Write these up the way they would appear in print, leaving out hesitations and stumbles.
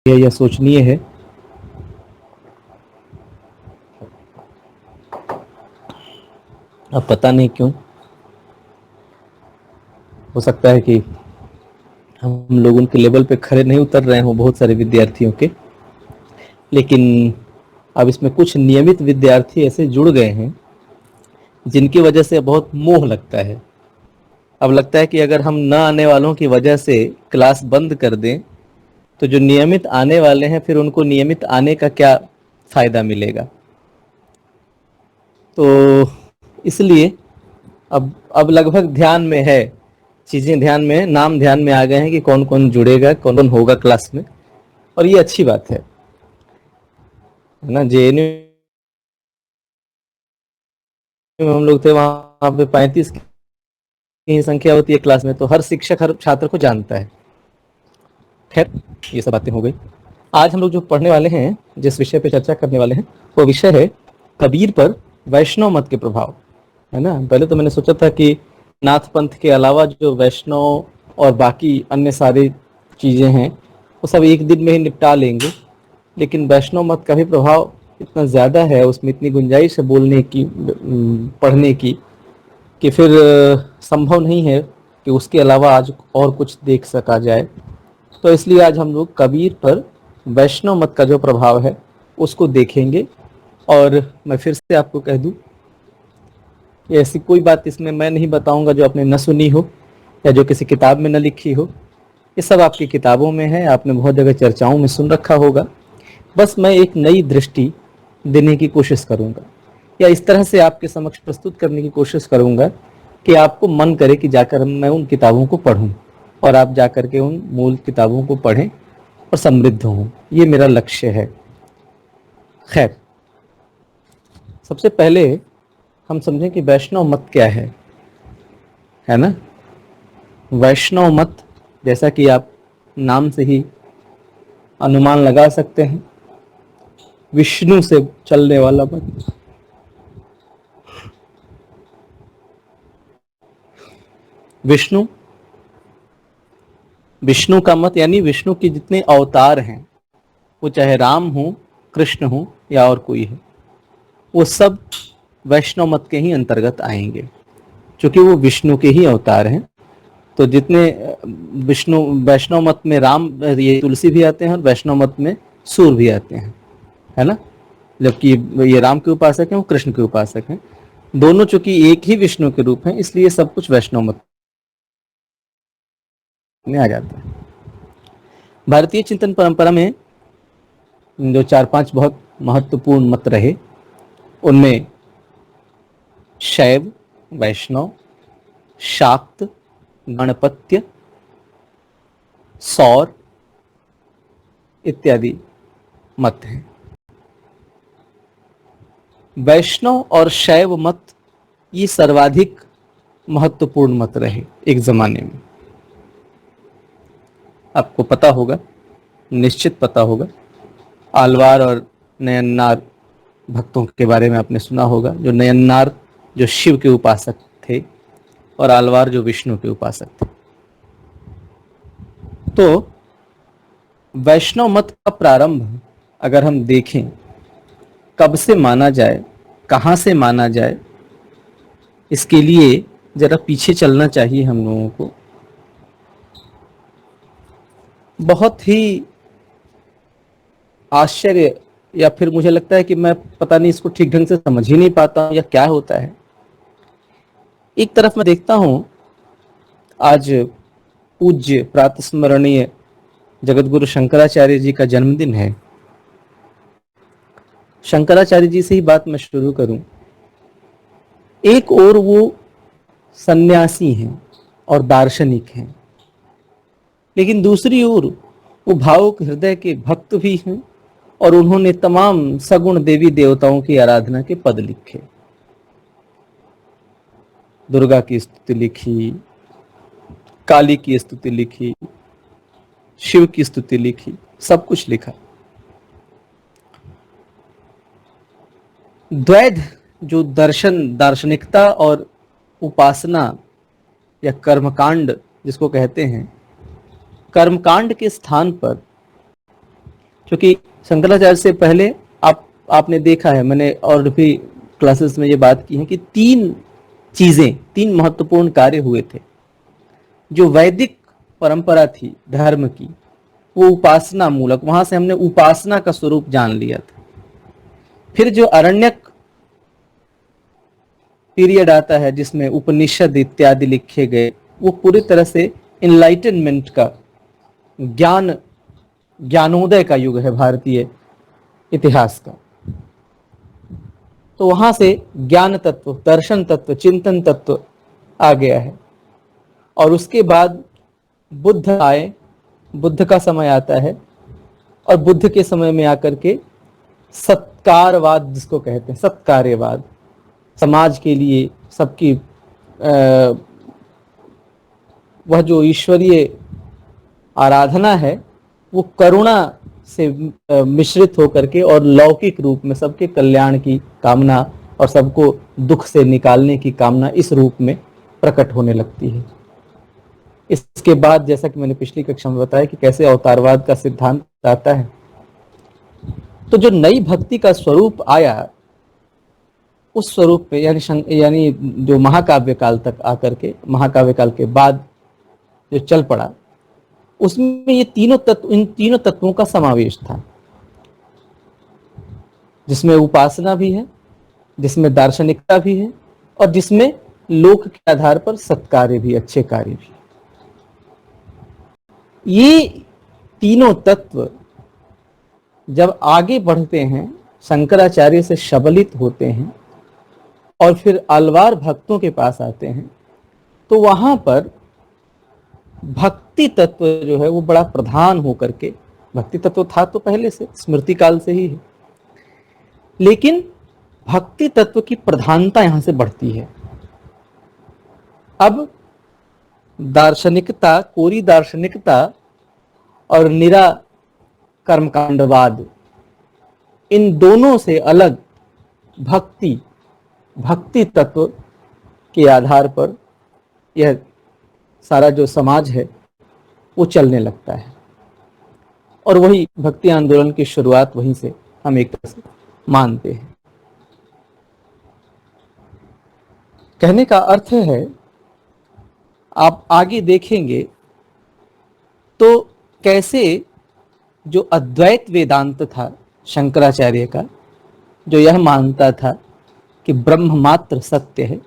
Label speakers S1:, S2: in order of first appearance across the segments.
S1: यह सोचनीय है। अब पता नहीं क्यों, हो सकता है कि हम लोग उनके लेवल पे खड़े नहीं उतर रहे हों, बहुत सारे विद्यार्थियों के। लेकिन अब इसमें कुछ नियमित विद्यार्थी ऐसे जुड़ गए हैं जिनकी वजह से बहुत मोह लगता है। अब लगता है कि अगर हम न आने वालों की वजह से क्लास बंद कर दें तो जो नियमित आने वाले हैं फिर उनको नियमित आने का क्या फायदा मिलेगा। तो इसलिए अब लगभग ध्यान में है, चीजें ध्यान में, नाम ध्यान में आ गए हैं कि कौन कौन जुड़ेगा, कौन कौन होगा क्लास में। और ये अच्छी बात है ना। जेएनयू में हम लोग थे, वहां पे 35 की संख्या होती है क्लास में, तो हर शिक्षक हर छात्र को जानता है। खैर, ये सब बातें हो गई। आज हम लोग जो पढ़ने वाले हैं, जिस विषय पे चर्चा करने वाले हैं, वो विषय है कबीर पर वैष्णव मत के प्रभाव, है ना। पहले तो मैंने सोचा था कि नाथ पंथ के अलावा जो वैष्णव और बाकी अन्य सारी चीजें हैं वो सब एक दिन में ही निपटा लेंगे, लेकिन वैष्णव मत का भी प्रभाव इतना ज्यादा है, उसमें इतनी गुंजाइश है बोलने की, पढ़ने की, कि फिर संभव नहीं है कि उसके अलावा आज और कुछ देख सका जाए। तो इसलिए आज हम लोग कबीर पर वैष्णव मत का जो प्रभाव है उसको देखेंगे। और मैं फिर से आपको कह दूं कि ऐसी कोई बात इसमें मैं नहीं बताऊंगा जो आपने न सुनी हो या जो किसी किताब में न लिखी हो। ये सब आपकी किताबों में है, आपने बहुत जगह चर्चाओं में सुन रखा होगा। बस मैं एक नई दृष्टि देने की कोशिश करूंगा, या इस तरह से आपके समक्ष प्रस्तुत करने की कोशिश करूंगा कि आपको मन करे कि जाकर मैं उन किताबों को पढूं और आप जाकर के उन मूल किताबों को पढ़ें और समृद्ध हों। ये मेरा लक्ष्य है। खैर, सबसे पहले हम समझें कि वैष्णव मत क्या है ना। वैष्णव मत, जैसा कि आप नाम से ही अनुमान लगा सकते हैं, विष्णु से चलने वाला मत। विष्णु विष्णु का मत यानी विष्णु के जितने अवतार हैं, वो चाहे राम हो, कृष्ण हो या और कोई है, वो सब वैष्णव मत के ही अंतर्गत आएंगे, क्योंकि वो विष्णु के ही अवतार हैं। तो जितने विष्णु वैष्णव मत में राम, ये तुलसी भी आते हैं, और वैष्णव मत में सूर्य भी आते हैं, है ना। जबकि ये राम के उपासक हैं, वो कृष्ण के उपासक हैं, दोनों चूंकि एक ही विष्णु के रूप हैं, इसलिए सब कुछ वैष्णव मत में आ जाता है। भारतीय चिंतन परंपरा में जो 4-5 बहुत महत्वपूर्ण मत रहे, उनमें शैव, वैष्णव, शाक्त, गणपत्य, सौर इत्यादि मत हैं। वैष्णव और शैव मत ये सर्वाधिक महत्वपूर्ण मत रहे एक जमाने में। आपको पता होगा, निश्चित पता होगा, आलवार और नयननार भक्तों के बारे में आपने सुना होगा। जो नयननार जो शिव के उपासक थे और आलवार जो विष्णु के उपासक थे। तो वैष्णव मत का प्रारंभ अगर हम देखें, कब से माना जाए, कहां से माना जाए, इसके लिए जरा पीछे चलना चाहिए हम लोगों को। बहुत ही आश्चर्य, या फिर मुझे लगता है कि मैं पता नहीं इसको ठीक ढंग से समझ ही नहीं पाता हूं या क्या होता है। एक तरफ मैं देखता हूं, आज पूज्य प्रातस्मरणीय जगतगुरु शंकराचार्य जी का जन्मदिन है। शंकराचार्य जी से ही बात मैं शुरू करूं। एक और वो सन्यासी हैं और दार्शनिक हैं, लेकिन दूसरी ओर वो भावुक हृदय के भक्त भी हैं, और उन्होंने तमाम सगुण देवी देवताओं की आराधना के पद लिखे। दुर्गा की स्तुति लिखी, काली की स्तुति लिखी, शिव की स्तुति लिखी, सब कुछ लिखा। द्वैध जो दार्शनिकता और उपासना या कर्मकांड जिसको कहते हैं, कर्मकांड के स्थान पर क्योंकि शंकराचार्य से पहले आपने देखा है, मैंने और भी क्लासेस में ये बात की है कि तीन महत्वपूर्ण कार्य हुए थे। जो वैदिक परंपरा थी धर्म की, वो उपासना मूलक, वहां से हमने उपासना का स्वरूप जान लिया था। फिर जो अरण्यक पीरियड आता है जिसमें उपनिषद इत्यादि लिखे गए, वो पूरी तरह से इनलाइटनमेंट का, ज्ञानोदय का युग है भारतीय इतिहास का। तो वहां से ज्ञान तत्व, दर्शन तत्व, चिंतन तत्व आ गया है। और उसके बाद बुद्ध आए, बुद्ध का समय आता है, और बुद्ध के समय में आकर के सत्कारवाद जिसको कहते हैं, सत्कार्यवाद, समाज के लिए सबकी वह जो ईश्वरीय आराधना है वो करुणा से मिश्रित होकर के और लौकिक रूप में सबके कल्याण की कामना और सबको दुख से निकालने की कामना इस रूप में प्रकट होने लगती है। इसके बाद जैसा कि मैंने पिछली कक्षा में बताया कि कैसे अवतारवाद का सिद्धांत आता है, तो जो नई भक्ति का स्वरूप आया उस स्वरूप पे यानी जो महाकाव्य काल तक आकर के, महाकाव्य काल के बाद जो चल पड़ा, उसमें ये तीनों तत्व, इन तीनों तत्वों का समावेश था, जिसमें उपासना भी है, जिसमें दार्शनिकता भी है, और जिसमें लोक के आधार पर सत्कार्य भी, अच्छे कार्य भी। ये तीनों तत्व जब आगे बढ़ते हैं, शंकराचार्य से शबलित होते हैं और फिर अलवार भक्तों के पास आते हैं, तो वहां पर भक्ति तत्व जो है वो बड़ा प्रधान होकर के, भक्ति तत्व था तो पहले से, स्मृति काल से ही है, लेकिन भक्ति तत्व की प्रधानता यहां से बढ़ती है। अब दार्शनिकता, कोरी दार्शनिकता और निरा कर्मकांडवाद, इन दोनों से अलग भक्ति तत्व के आधार पर यह सारा जो समाज है वो चलने लगता है। और वही भक्ति आंदोलन की शुरुआत वहीं से हम एक तरह से मानते हैं। कहने का अर्थ है, आप आगे देखेंगे तो कैसे जो अद्वैत वेदांत था शंकराचार्य का, जो यह मानता था कि ब्रह्म मात्र सत्य है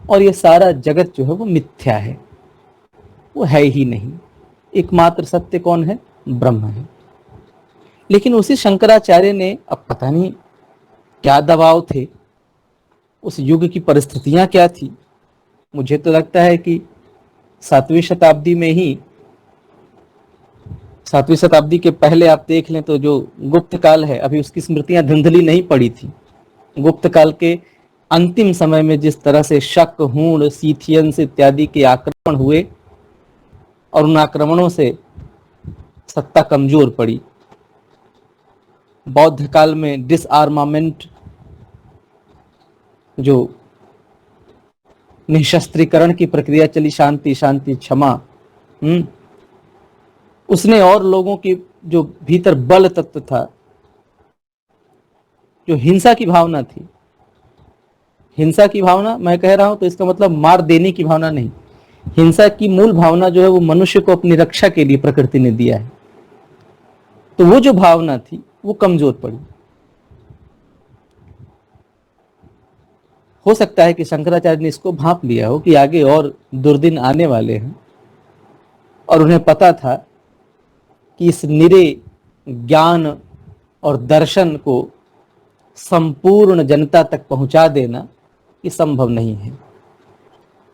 S1: और यह सारा जगत जो है वो मिथ्या है, वो है ही नहीं, एकमात्र सत्य कौन है? ब्रह्म है। लेकिन उसी शंकराचार्य ने, अब पता नहीं क्या दबाव थे, उस युग की परिस्थितियां क्या थी, मुझे तो लगता है कि 7वीं शताब्दी में ही, 7वीं शताब्दी के पहले आप देख लें तो जो गुप्त काल है, अभी उसकी स्मृतियां धुंधली नहीं पड़ी थी। गुप्त काल के अंतिम समय में जिस तरह से शक, हूण, सीथियंस इत्यादि के आक्रमण हुए और उन आक्रमणों से सत्ता कमजोर पड़ी। बौद्ध काल में डिसआर्मामेंट, जो निशस्त्रीकरण की प्रक्रिया चली, शांति शांति क्षमा, उसने और लोगों की जो भीतर बल तत्व था, जो हिंसा की भावना थी, हिंसा की भावना मैं कह रहा हूं तो इसका मतलब मार देने की भावना नहीं, हिंसा की मूल भावना जो है वो मनुष्य को अपनी रक्षा के लिए प्रकृति ने दिया है, तो वो जो भावना थी वो कमजोर पड़ी। हो सकता है कि शंकराचार्य ने इसको भांप लिया हो कि आगे और दुर्दिन आने वाले हैं, और उन्हें पता था कि इस निरे ज्ञान और दर्शन को संपूर्ण जनता तक पहुंचा देना ये संभव नहीं है।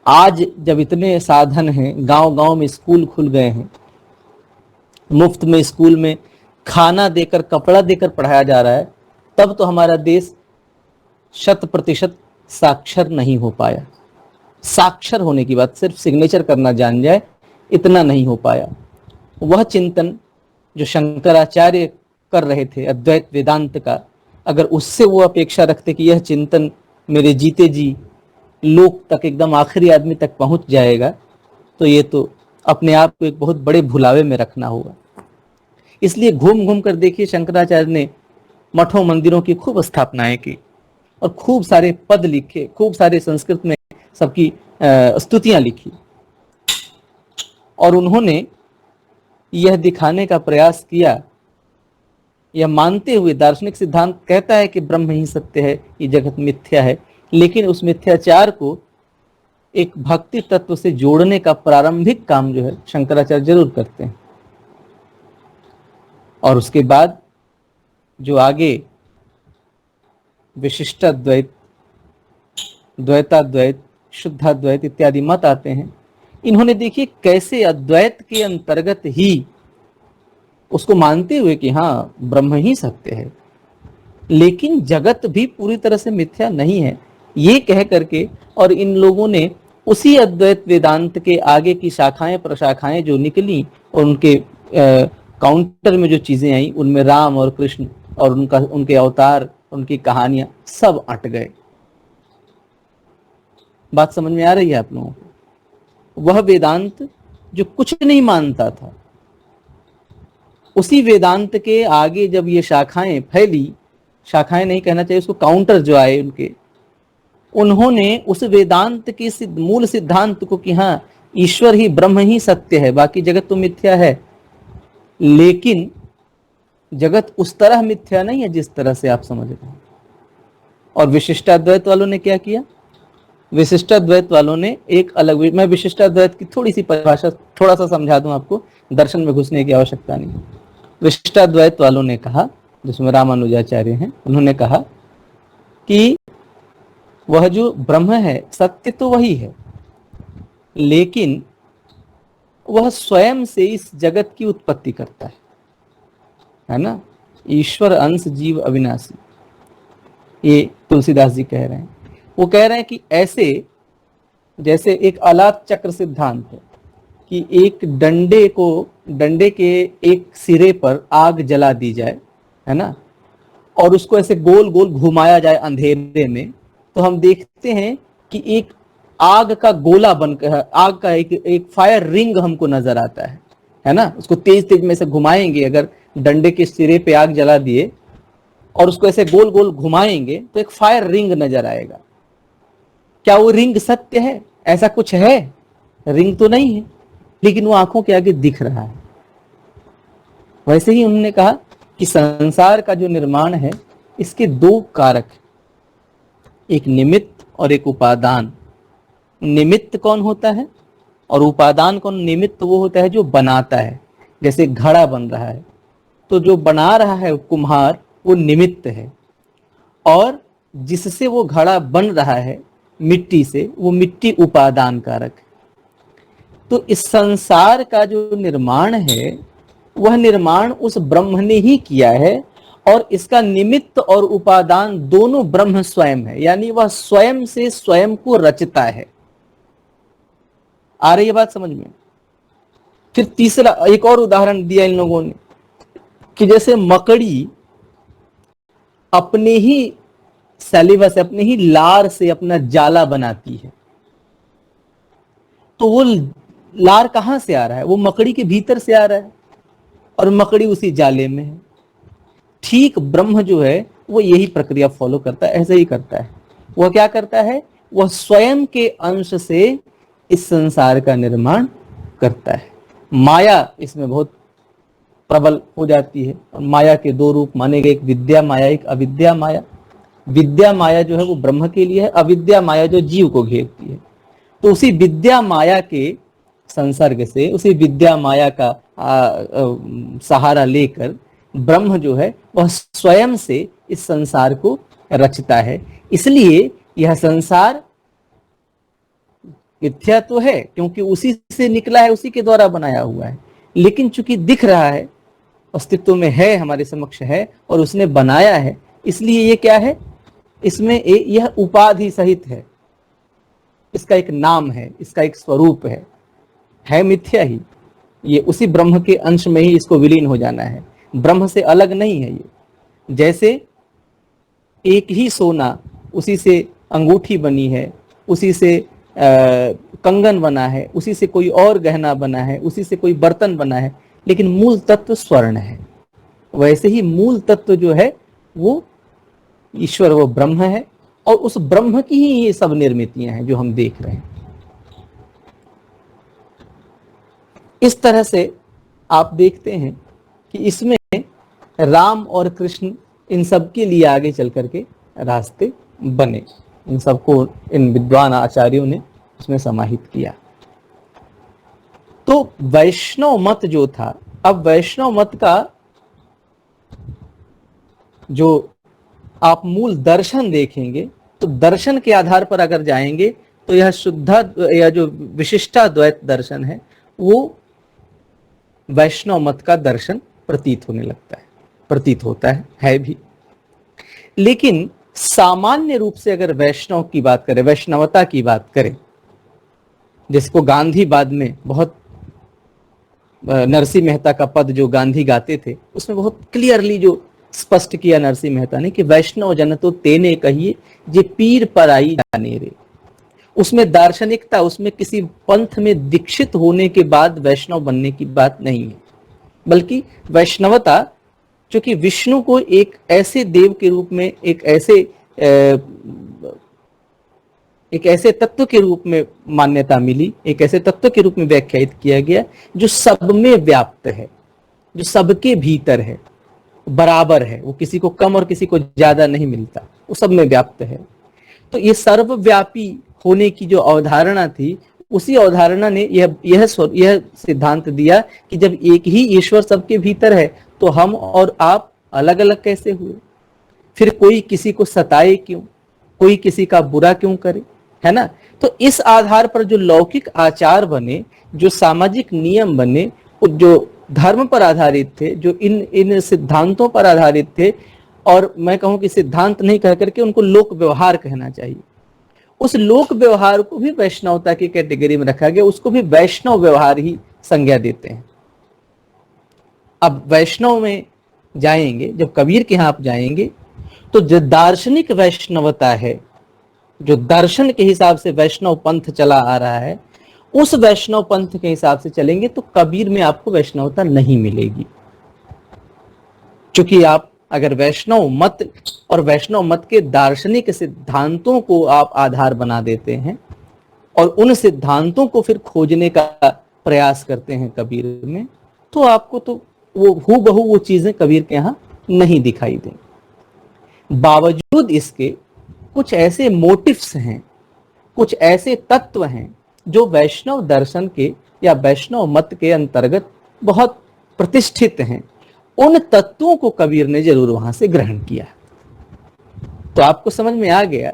S1: आज जब इतने साधन हैं, गांव-गांव में स्कूल खुल गए हैं, मुफ्त में स्कूल में खाना देकर, कपड़ा देकर पढ़ाया जा रहा है, तब तो हमारा देश 100% साक्षर नहीं हो पाया। साक्षर होने की बात, सिर्फ सिग्नेचर करना जान जाए, इतना नहीं हो पाया। वह चिंतन जो शंकराचार्य कर रहे थे अद्वैत वेदांत का, अगर उससे वो अपेक्षा रखते कि यह चिंतन मेरे जीते जी लोक तक, एकदम आखिरी आदमी तक पहुंच जाएगा, तो ये तो अपने आप को एक बहुत बड़े भुलावे में रखना होगा। इसलिए घूम घूम कर देखिए शंकराचार्य ने मठों मंदिरों की खूब स्थापनाएं की और खूब सारे पद लिखे, खूब सारे संस्कृत में सबकी स्तुतियां लिखी। और उन्होंने यह दिखाने का प्रयास किया, यह मानते हुए, दार्शनिक सिद्धांत कहता है कि ब्रह्म ही सत्य है, ये जगत मिथ्या है, लेकिन उस मिथ्याचार को एक भक्ति तत्व से जोड़ने का प्रारंभिक काम जो है शंकराचार्य जरूर करते हैं। और उसके बाद जो आगे विशिष्टाद्वैत, द्वैताद्वैत, शुद्धाद्वैत इत्यादि मत आते हैं, इन्होंने देखिए कैसे अद्वैत के अंतर्गत ही उसको मानते हुए कि हाँ ब्रह्म ही सत्य है, लेकिन जगत भी पूरी तरह से मिथ्या नहीं है, ये कह करके, और इन लोगों ने उसी अद्वैत वेदांत के आगे की शाखाएं प्रशाखाएं जो निकली और उनके काउंटर में जो चीजें आई, उनमें राम और कृष्ण और उनके अवतार, उनकी कहानियां सब अट गए। बात समझ में आ रही है आप लोगों को? वह वेदांत जो कुछ नहीं मानता था, उसी वेदांत के आगे जब ये शाखाएं फैली, शाखाएं नहीं कहना चाहिए उसको, काउंटर जो आए उनके, उन्होंने उस वेदांत के मूल सिद्धांत को कि हाँ ईश्वर ही, ब्रह्म ही सत्य है, बाकी जगत तो मिथ्या है, लेकिन जगत उस तरह मिथ्या नहीं है जिस तरह से आप समझ रहे हैं। और विशिष्टाद्वैत वालों ने क्या किया? विशिष्टाद्वैत वालों ने एक अलग, मैं विशिष्टाद्वैत की थोड़ी सी परिभाषा थोड़ा सा समझा दूं आपको, दर्शन में घुसने की आवश्यकता नहीं। विशिष्टाद्वैत वालों ने कहा, जिसमें रामानुजाचार्य हैं, उन्होंने कहा कि वह जो ब्रह्म है सत्य तो वही है, लेकिन वह स्वयं से इस जगत की उत्पत्ति करता है ना। ईश्वर अंश जीव अविनाशी, ये तुलसीदास जी कह रहे हैं। वो कह रहे हैं कि ऐसे जैसे एक अलात चक्र सिद्धांत है कि एक डंडे के एक सिरे पर आग जला दी जाए, है ना, और उसको ऐसे गोल गोल घुमाया जाए अंधेरे में, तो हम देखते हैं कि एक आग का गोला बनकर, आग का एक फायर रिंग हमको नजर आता है ना। उसको तेज तेज में से घुमाएंगे, अगर डंडे के सिरे पे आग जला दिए और उसको ऐसे गोल गोल घुमाएंगे तो एक फायर रिंग नजर आएगा। क्या वो रिंग सत्य है? ऐसा कुछ है? रिंग तो नहीं है, लेकिन वो आंखों के आगे दिख रहा है। वैसे ही उन्होंने कहा कि संसार का जो निर्माण है, इसके दो कारक, एक निमित्त और एक उपादान। निमित्त कौन होता है और उपादान कौन? निमित्त वो होता है जो बनाता है, जैसे घड़ा बन रहा है तो जो बना रहा है कुम्हार, वो निमित्त है, और जिससे वो घड़ा बन रहा है मिट्टी से, वो मिट्टी उपादान कारक है। तो इस संसार का जो निर्माण है, वह निर्माण उस ब्रह्म ने ही किया है, और इसका निमित्त और उपादान दोनों ब्रह्म स्वयं है, यानी वह स्वयं से स्वयं को रचता है। आ रही है बात समझ में? फिर तीसरा एक और उदाहरण दिया इन लोगों ने कि जैसे मकड़ी अपने ही सैलिवा से, अपने ही लार से अपना जाला बनाती है, तो वो लार कहां से आ रहा है? वो मकड़ी के भीतर से आ रहा है, और मकड़ी उसी जाले में है। ठीक ब्रह्म जो है वो यही प्रक्रिया फॉलो करता है, ऐसे ही करता है। वह क्या करता है? वह स्वयं के अंश से इस संसार का निर्माण करता है। माया इसमें बहुत प्रबल हो जाती है, और माया के दो रूप माने गए, एक विद्या माया, एक अविद्या माया। विद्या माया जो है वो ब्रह्म के लिए है, अविद्या माया जो जीव को घेरती है। तो उसी विद्या माया के संसर्ग से, उसी विद्या माया का सहारा लेकर ब्रह्म जो है वह स्वयं से इस संसार को रचता है। इसलिए यह संसार मिथ्या तो है क्योंकि उसी से निकला है, उसी के द्वारा बनाया हुआ है, लेकिन चूंकि दिख रहा है, अस्तित्व में है, हमारे समक्ष है, और उसने बनाया है, इसलिए ये क्या है? इसमें यह उपाधि सहित है, इसका एक नाम है, इसका एक स्वरूप है मिथ्या ही। ये उसी ब्रह्म के अंश में ही इसको विलीन हो जाना है, ब्रह्म से अलग नहीं है ये। जैसे एक ही सोना, उसी से अंगूठी बनी है, उसी से कंगन बना है, उसी से कोई और गहना बना है, उसी से कोई बर्तन बना है, लेकिन मूल तत्व स्वर्ण है। वैसे ही मूल तत्व जो है वो ईश्वर, वो ब्रह्म है, और उस ब्रह्म की ही ये सब निर्मितियां हैं जो हम देख रहे हैं। इस तरह से आप देखते हैं कि इसमें राम और कृष्ण इन सब के लिए आगे चल करके रास्ते बने, इन सबको इन विद्वान आचार्यों ने उसमें समाहित किया। तो वैष्णव मत जो था, अब वैष्णव मत का जो आप मूल दर्शन देखेंगे तो दर्शन के आधार पर अगर जाएंगे तो यह शुद्ध या जो विशिष्टाद्वैत दर्शन है वो वैष्णव मत का दर्शन प्रतीत होने लगता है, प्रतीत होता है भी। लेकिन सामान्य रूप से अगर वैष्णव की बात करें, वैष्णवता की बात करें, जिसको गांधी बाद में बहुत नरसिंह मेहता का पद जो गांधी गाते थे उसमें बहुत क्लियरली जो स्पष्ट किया नरसिंह मेहता ने कि वैष्णव जन तो तेने कहिए जे पीर पर आई जाने रे। उसमें दार्शनिकता, उसमें किसी पंथ में दीक्षित होने के बाद वैष्णव बनने की बात नहीं है, बल्कि वैष्णवता चूंकि विष्णु को एक ऐसे देव के रूप में, एक ऐसे तत्व के रूप में मान्यता मिली, एक ऐसे तत्व के रूप में व्याख्यायित किया गया जो सब में व्याप्त है, जो सबके भीतर है, बराबर है, वो किसी को कम और किसी को ज्यादा नहीं मिलता, वो सब में व्याप्त है। तो ये सर्वव्यापी होने की जो अवधारणा थी, उसी अवधारणा ने यह सिद्धांत दिया कि जब एक ही ईश्वर सबके भीतर है तो हम और आप अलग अलग कैसे हुए? फिर कोई किसी को सताए क्यों, कोई किसी का बुरा क्यों करे, है ना? तो इस आधार पर जो लौकिक आचार बने, जो सामाजिक नियम बने, जो धर्म पर आधारित थे, जो इन सिद्धांतों पर आधारित थे, और मैं कहूं कि सिद्धांत नहीं कह करके उनको लोक व्यवहार कहना चाहिए, उस लोक व्यवहार को भी वैष्णवता की कैटेगरी में रखा गया, उसको भी वैष्णव व्यवहार ही संज्ञा देते हैं। अब वैष्णव में जाएंगे, जब कबीर के यहां आप जाएंगे तो जो दार्शनिक वैष्णवता है, जो दर्शन के हिसाब से वैष्णव पंथ चला आ रहा है, उस वैष्णव पंथ के हिसाब से चलेंगे तो कबीर में आपको वैष्णवता नहीं मिलेगी। क्योंकि आप अगर वैष्णव मत और वैष्णव मत के दार्शनिक सिद्धांतों को आप आधार बना देते हैं और उन सिद्धांतों को फिर खोजने का प्रयास करते हैं कबीर में, तो आपको तो वो हूबहू वो चीजें कबीर के यहाँ नहीं दिखाई देंगी। बावजूद इसके कुछ ऐसे मोटिव्स हैं, कुछ ऐसे तत्व हैं जो वैष्णव दर्शन के या वैष्णव मत के अंतर्गत बहुत प्रतिष्ठित हैं, उन तत्वों को कबीर ने जरूर वहां से ग्रहण किया। तो आपको समझ में आ गया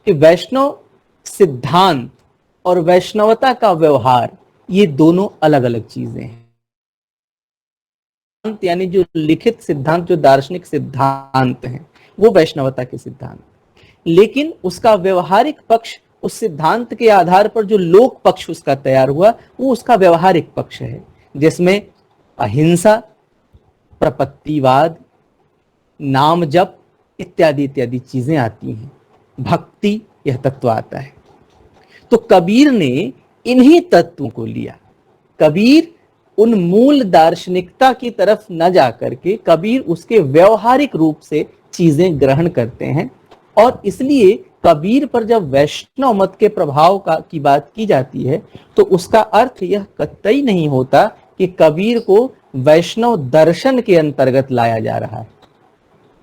S1: कि वैष्णव सिद्धांत और वैष्णवता का व्यवहार ये दोनों अलग अलग चीजें हैं। यानी जो लिखित सिद्धांत, जो दार्शनिक सिद्धांत हैं, वो वैष्णवता के सिद्धांत, लेकिन उसका व्यवहारिक पक्ष, उस सिद्धांत के आधार पर जो लोक पक्ष उसका तैयार हुआ, वो उसका व्यवहारिक पक्ष है, जिसमें अहिंसा, प्रपत्तिवाद, नाम जप इत्यादि इत्यादि चीजें आती हैं, भक्ति, यह तत्व आता है। तो कबीर ने इन्हीं तत्वों को लिया। कबीर उन मूल दार्शनिकता की तरफ न जाकर के कबीर उसके व्यवहारिक रूप से चीजें ग्रहण करते हैं, और इसलिए कबीर पर जब वैष्णव मत के प्रभाव की बात की जाती है तो उसका अर्थ यह कतई नहीं होता कि कबीर को वैष्णव दर्शन के अंतर्गत लाया जा रहा है।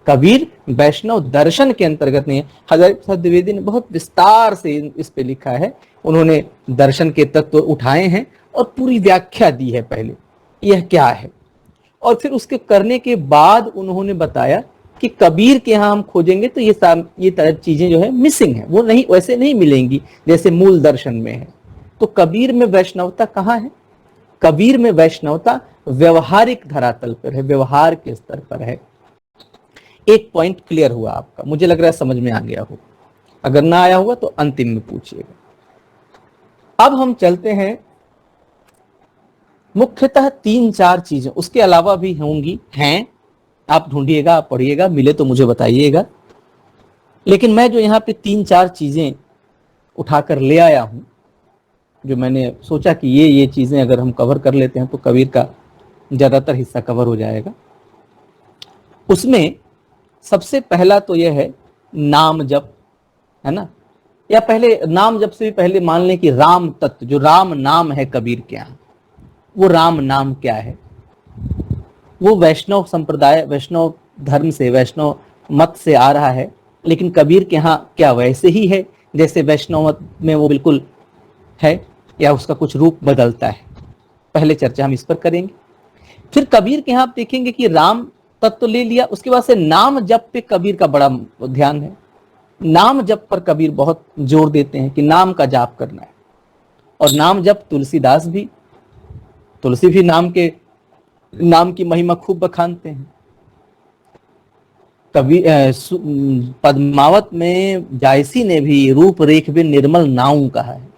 S1: कबीर वैष्णव दर्शन के अंतर्गत नहीं है। हज़रत द्विवेदी ने बहुत विस्तार से इस पे लिखा है, उन्होंने दर्शन के तत्व उठाए हैं और पूरी व्याख्या दी है पहले यह क्या है, और फिर उसके करने के बाद उन्होंने बताया कि कबीर के यहाँ हम खोजेंगे तो ये तरह चीजें जो है मिसिंग है, वो नहीं, वैसे नहीं मिलेंगी जैसे मूल दर्शन में है। तो कबीर में वैष्णवता कहाँ है? कबीर में वैष्णवता व्यवहारिक धरातल पर है, व्यवहार के स्तर पर है। एक पॉइंट क्लियर हुआ आपका, मुझे लग रहा है समझ में आ गया हो, अगर ना आया होगा तो अंतिम में पूछिएगा। अब हम चलते हैं, मुख्यतः 3-4 चीजें, उसके अलावा भी होंगी, हैं, आप ढूंढिएगा, आप पढ़िएगा, मिले तो मुझे बताइएगा। लेकिन मैं जो यहाँ पे 3-4 चीजें उठाकर ले आया हूं, जो मैंने सोचा कि ये चीजें अगर हम कवर कर लेते हैं तो कबीर का ज्यादातर हिस्सा कवर हो जाएगा। उसमें सबसे पहला तो यह है नाम जप, है ना। या पहले नाम जप से भी पहले मान लें कि राम तत्व, जो राम नाम है कबीर के यहाँ, वो राम नाम क्या है? वो वैष्णव संप्रदाय, वैष्णव धर्म से, वैष्णव मत से आ रहा है, लेकिन कबीर के यहाँ क्या वैसे ही है जैसे वैष्णव मत में वो बिल्कुल है, या उसका कुछ रूप बदलता है? पहले चर्चा हम इस पर करेंगे। फिर कबीर के यहाँ आप देखेंगे कि राम तत्व ले लिया, उसके बाद से नाम जप पे कबीर का बड़ा ध्यान है। नाम जप पर कबीर बहुत जोर देते हैं कि नाम का जाप करना है। और नाम जप तुलसीदास भी, तुलसी भी नाम की महिमा खूब बखानते हैं। कभी पद्मावत में जायसी ने भी रूप रेख भी निर्मल नाम कहा है।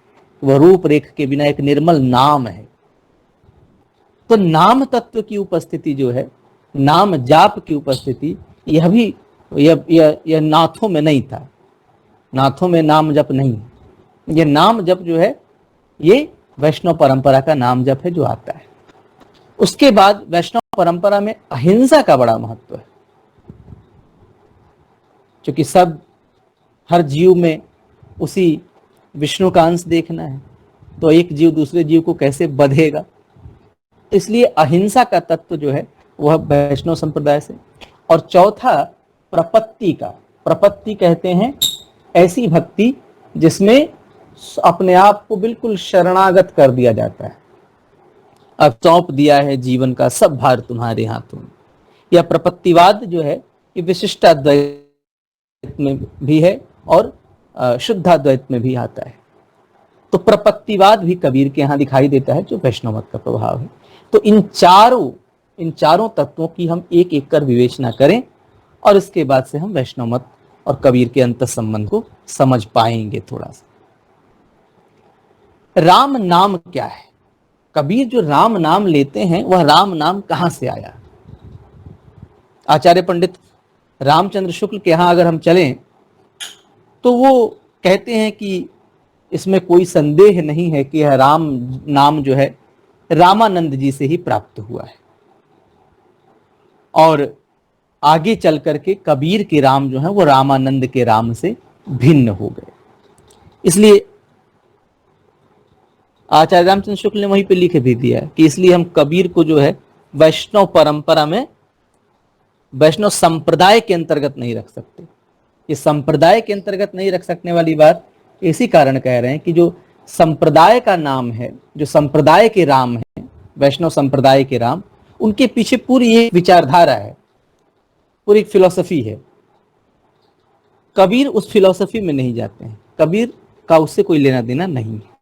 S1: वह रूप रेख के बिना एक निर्मल नाम है। तो नाम तत्व की उपस्थिति जो है, नाम जाप की उपस्थिति, यह भी यह नाथों में नहीं था। नाथों में नाम जप नहीं, यह नाम जप जो है ये वैष्णव परंपरा का नाम जप है जो आता है। उसके बाद वैष्णव परंपरा में अहिंसा का बड़ा महत्व है, क्योंकि सब हर जीव में उसी विष्णु का अंश देखना है, तो एक जीव दूसरे जीव को कैसे बधेगा। इसलिए अहिंसा का तत्व जो है वह वैष्णव संप्रदाय से। और चौथा प्रपत्ति का, प्रपत्ति कहते हैं ऐसी भक्ति जिसमें अपने आप को बिल्कुल शरणागत कर दिया जाता है। अब सौंप दिया है जीवन का सब भार तुम्हारे हाथों में। यह प्रपत्तिवाद जो है ये विशिष्टाद्वैत में भी है और शुद्धाद्वैत में भी आता है। तो प्रपत्तिवाद भी कबीर के यहाँ दिखाई देता है, जो वैष्णव मत का प्रभाव है। तो इन चारों तत्वों की हम एक एक कर विवेचना करें और इसके बाद से हम वैष्णव मत और कबीर के अंतर संबंध को समझ पाएंगे थोड़ा सा। राम नाम क्या है? कबीर जो राम नाम लेते हैं वह राम नाम कहां से आया? आचार्य पंडित रामचंद्र शुक्ल के यहां अगर हम चलें तो वो कहते हैं कि इसमें कोई संदेह नहीं है कि यह राम नाम जो है रामानंद जी से ही प्राप्त हुआ है। और आगे चल करके कबीर के राम जो है वो रामानंद के राम से भिन्न हो गए। इसलिए आचार्य रामचंद्र शुक्ल ने वहीं पे लिख भी दिया है कि इसलिए हम कबीर को जो है वैष्णव परंपरा में, वैष्णव संप्रदाय के अंतर्गत नहीं रख सकते। ये संप्रदाय के अंतर्गत नहीं रख सकने वाली बात इसी कारण कह रहे हैं कि जो संप्रदाय का नाम है, जो संप्रदाय के राम है, वैष्णव संप्रदाय के राम, उनके पीछे पूरी एक विचारधारा है, पूरी एक फिलॉसफी है। कबीर उस फिलॉसफी में नहीं जाते हैं, कबीर का उससे कोई लेना देना नहीं है।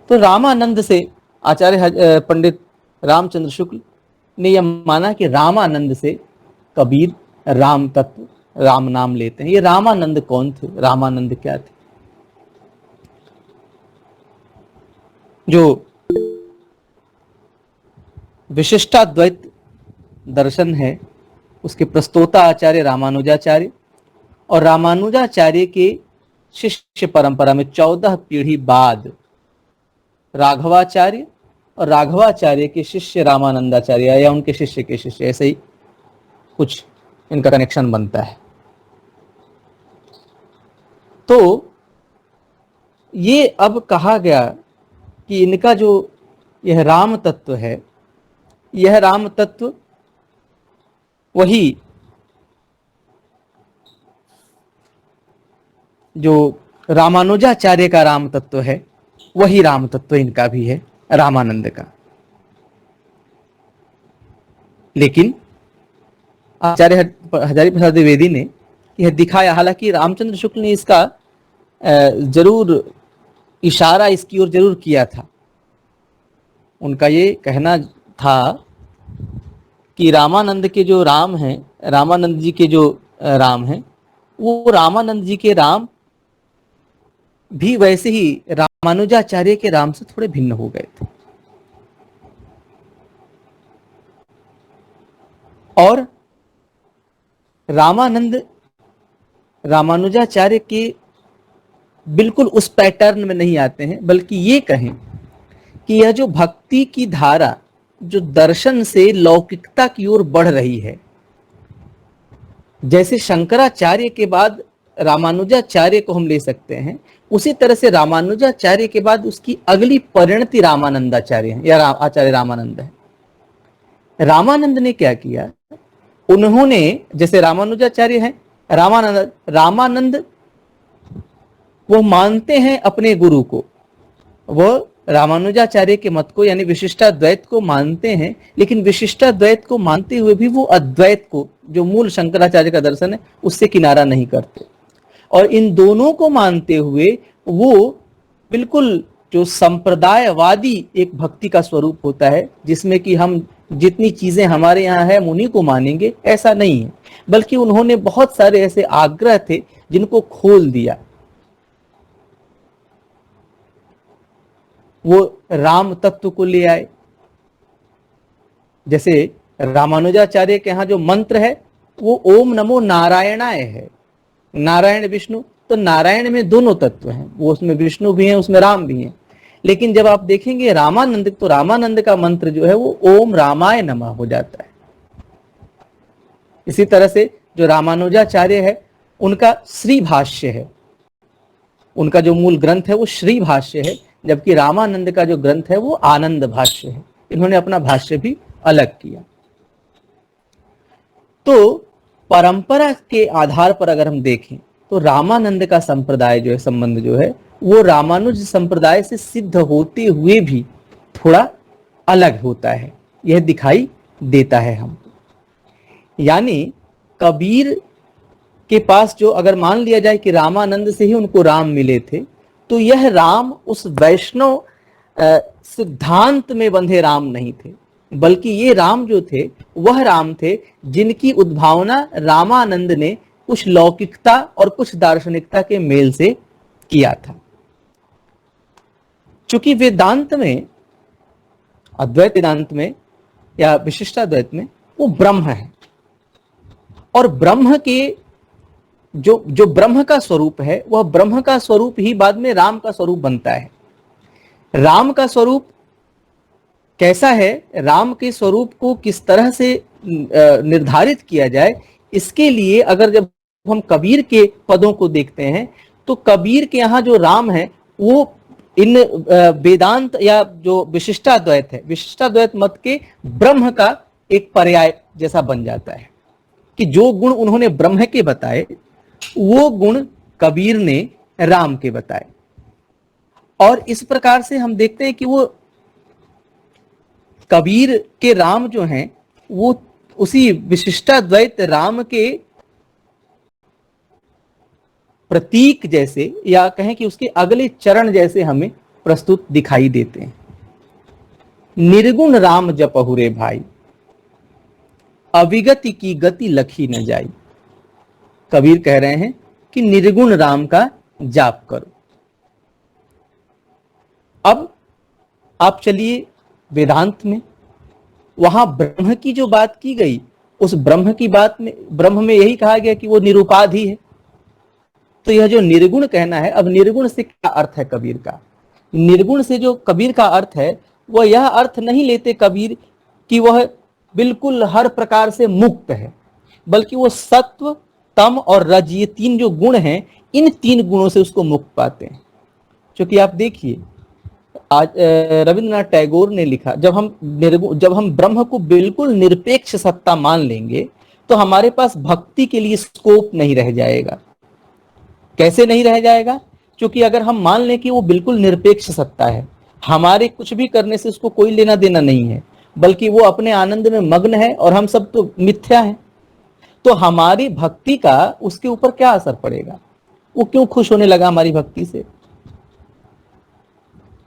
S1: तो रामानंद से आचार्य पंडित रामचंद्र शुक्ल ने यह माना कि रामानंद से कबीर राम तत्व, राम नाम लेते हैं। ये रामानंद कौन थे? रामानंद क्या थे? जो विशिष्टाद्वैत दर्शन है उसके प्रस्तोता आचार्य रामानुजाचार्य, और रामानुजाचार्य के शिष्य परंपरा में 14 पीढ़ी बाद राघवाचार्य, और राघवाचार्य के शिष्य रामानंदाचार्य या उनके शिष्य के शिष्य, ऐसे ही कुछ इनका कनेक्शन बनता है। तो ये अब कहा गया कि इनका जो यह राम तत्व है, यह राम तत्व वही जो रामानुजाचार्य का राम तत्व है, वही राम तत्व इनका भी है, रामानंद का। लेकिन आचार्य हजारी प्रसाद द्विवेदी ने यह दिखाया, हालांकि रामचंद्र शुक्ल ने इसका जरूर इशारा इसकी ओर जरूर किया था। उनका ये कहना था कि रामानंद के जो राम हैं, रामानंद जी के जो राम हैं, वो रामानंद जी के राम भी वैसे ही रामानुजाचार्य के राम से थोड़े भिन्न हो गए थे। और रामानंद रामानुजाचार्य के बिल्कुल उस पैटर्न में नहीं आते हैं, बल्कि ये कहें कि यह जो भक्ति की धारा जो दर्शन से लौकिकता की ओर बढ़ रही है, जैसे शंकराचार्य के बाद रामानुजाचार्य को हम ले सकते हैं, उसी तरह से रामानुजाचार्य के बाद उसकी अगली परिणति रामानंदाचार्य है या आचार्य रामानंद है। रामानंद ने क्या किया, उन्होंने, जैसे रामानुजाचार्य हैं, रामानंद वो मानते हैं अपने गुरु को, वो रामानुजाचार्य के मत को यानी विशिष्टाद्वैत को मानते हैं, लेकिन विशिष्टाद्वैत को मानते हुए भी वो अद्वैत को, जो मूल शंकराचार्य का दर्शन है, उससे किनारा नहीं करते। और इन दोनों को मानते हुए वो बिल्कुल जो संप्रदायवादी एक भक्ति का स्वरूप होता है, जिसमें कि हम जितनी चीजें हमारे यहाँ है उन्हीं को मानेंगे, ऐसा नहीं है, बल्कि उन्होंने बहुत सारे ऐसे आग्रह थे जिनको खोल दिया। वो राम तत्व को ले आए। जैसे रामानुजाचार्य के यहाँ जो मंत्र है वो ओम नमो नारायणाय है, नारायण विष्णु, तो नारायण में दोनों तत्व हैं, वो उसमें विष्णु भी हैं, उसमें राम भी हैं। लेकिन जब आप देखेंगे रामानंद, तो रामानंद का मंत्र जो है वो ओम रामाय नमः हो जाता है। इसी तरह से जो रामानुजाचार्य है उनका श्री भाष्य है, उनका जो मूल ग्रंथ है वो श्री भाष्य है, जबकि रामानंद का जो ग्रंथ है वो आनंद भाष्य है। इन्होंने अपना भाष्य भी अलग किया। तो परंपरा के आधार पर अगर हम देखें तो रामानंद का संप्रदाय जो है, संबंध जो है, वो रामानुज संप्रदाय से सिद्ध होते हुए भी थोड़ा अलग होता है, यह दिखाई देता है हमको। यानी कबीर के पास जो, अगर मान लिया जाए कि रामानंद से ही उनको राम मिले थे, तो यह राम उस वैष्णव सिद्धांत में बंधे राम नहीं थे, बल्कि ये राम जो थे वह राम थे जिनकी उद्भावना रामानंद ने कुछ लौकिकता और कुछ दार्शनिकता के मेल से किया था। चूंकि वेदांत में, अद्वैत वेदांत में या विशिष्टाद्वैत में, वो ब्रह्म है, और ब्रह्म के जो ब्रह्म का स्वरूप है, वह ब्रह्म का स्वरूप ही बाद में राम का स्वरूप बनता है। राम का स्वरूप कैसा है, राम के स्वरूप को किस तरह से निर्धारित किया जाए, इसके लिए अगर जब हम कबीर के पदों को देखते हैं, तो कबीर के यहाँ जो राम है वो इन वेदांत या जो विशिष्टाद्वैत है, विशिष्टाद्वैत मत के ब्रह्म का एक पर्याय जैसा बन जाता है, कि जो गुण उन्होंने ब्रह्म के बताए वो गुण कबीर ने राम के बताए। और इस प्रकार से हम देखते हैं कि वो कबीर के राम जो हैं वो उसी विशिष्टाद्वैत राम के प्रतीक जैसे, या कहें कि उसके अगले चरण जैसे हमें प्रस्तुत दिखाई देते हैं। निर्गुण राम जपहु रे भाई, अविगति की गति लखी न जाई। कबीर कह रहे हैं कि निर्गुण राम का जाप करो। अब आप चलिए वेदांत में, वहां ब्रह्म की जो बात की गई, उस ब्रह्म की बात में, ब्रह्म में यही कहा गया कि वो निरुपाधि है। तो यह जो निर्गुण कहना है, अब निर्गुण से क्या अर्थ है कबीर का? निर्गुण से जो कबीर का अर्थ है, वह यह अर्थ नहीं लेते कबीर कि वह बिल्कुल हर प्रकार से मुक्त है, बल्कि वो सत्व, तम और रज, ये तीन जो गुण हैं, इन तीन गुणों से उसको मुक्त पाते हैं। क्योंकि आप देखिए, आज रविंद्रनाथ टैगोर ने लिखा, जब हम ब्रह्म को बिल्कुल निरपेक्ष सत्ता मान लेंगे, तो हमारे पास भक्ति के लिए स्कोप नहीं रह जाएगा। कैसे नहीं रह जाएगा? क्योंकि अगर हम मान लें कि वो बिल्कुल निरपेक्ष सत्ता है, हमारे कुछ भी करने से उसको कोई लेना देना नहीं है, बल्कि वो अपने आनंद में मग्न है और हम सब तो मिथ्या हैं, तो हमारी भक्ति का उसके ऊपर क्या असर पड़ेगा? वो क्यों खुश होने लगा हमारी भक्ति से?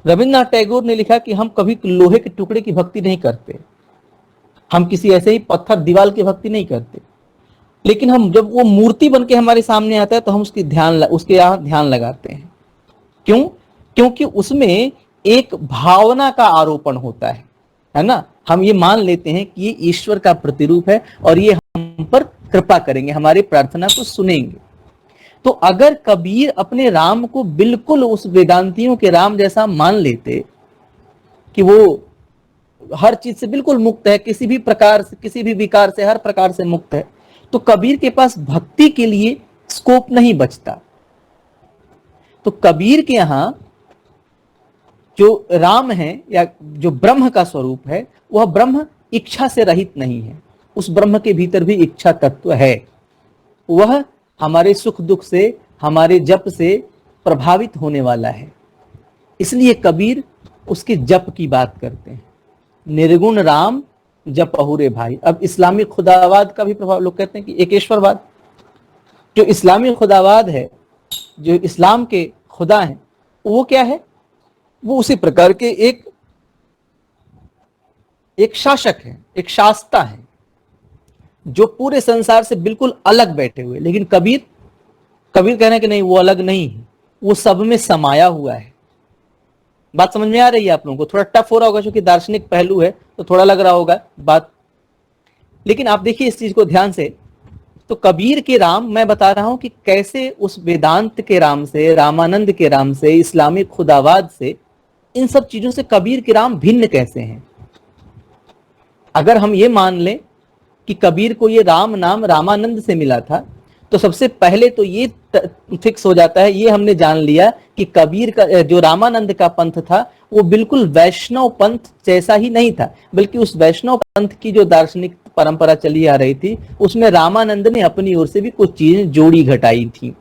S1: रविंद्रनाथ टैगोर ने लिखा कि हम कभी लोहे के टुकड़े की भक्ति नहीं करते, हम किसी ऐसे ही पत्थर दीवार की भक्ति नहीं करते, लेकिन हम जब वो मूर्ति बन के हमारे सामने आता है तो हम उसके यहाँ ध्यान लगाते हैं। क्यों? क्योंकि उसमें एक भावना का आरोपण होता है ना। हम ये मान लेते हैं कि ये ईश्वर का प्रतिरूप है और ये हम पर कृपा करेंगे, हमारी प्रार्थना को सुनेंगे। तो अगर कबीर अपने राम को बिल्कुल उस वेदांतियों के राम जैसा मान लेते कि वो हर चीज से बिल्कुल मुक्त है, किसी भी प्रकार से, किसी भी विकार से, हर प्रकार से मुक्त है, तो कबीर के पास भक्ति के लिए स्कोप नहीं बचता। तो कबीर के यहां जो राम है या जो ब्रह्म का स्वरूप है, वह ब्रह्म इच्छा से रहित नहीं है। उस ब्रह्म के भीतर भी इच्छा तत्व है। वह हमारे सुख दुख से, हमारे जप से प्रभावित होने वाला है। इसलिए कबीर उसके जप की बात करते हैं। निर्गुण राम जपहु रे भाई। अब इस्लामी खुदावाद का भी प्रभाव, लोग कहते हैं कि एकेश्वरवाद, जो इस्लामी खुदावाद है, जो इस्लाम के खुदा हैं, वो क्या है? वो उसी प्रकार के एक शासक है, एक शास्ता है, जो पूरे संसार से बिल्कुल अलग बैठे हुए। लेकिन कबीर कह रहे हैं कि नहीं, वो अलग नहीं है, वो सब में समाया हुआ है। बात समझ में आ रही है आप लोगों को? थोड़ा टफ हो रहा होगा क्योंकि दार्शनिक पहलू है, तो थोड़ा लग रहा होगा बात, लेकिन आप देखिए इस चीज को ध्यान से। तो कबीर के राम, मैं बता रहा हूं कि कैसे उस वेदांत के राम से, रामानंद के राम से, इस्लामिक खुदावाद से, इन सब चीजों से कबीर के राम भिन्न कैसे हैं। अगर हम ये मान लें कि कबीर को ये राम नाम रामानंद से मिला था, तो सबसे पहले तो ये फिक्स हो जाता है, ये हमने जान लिया कि कबीर का जो रामानंद का पंथ था, वो बिल्कुल वैष्णव पंथ जैसा ही नहीं था, बल्कि उस वैष्णव पंथ की जो दार्शनिक परंपरा चली आ रही थी, उसमें रामानंद ने अपनी ओर से भी कुछ चीजें जोड़ी घटाई थी।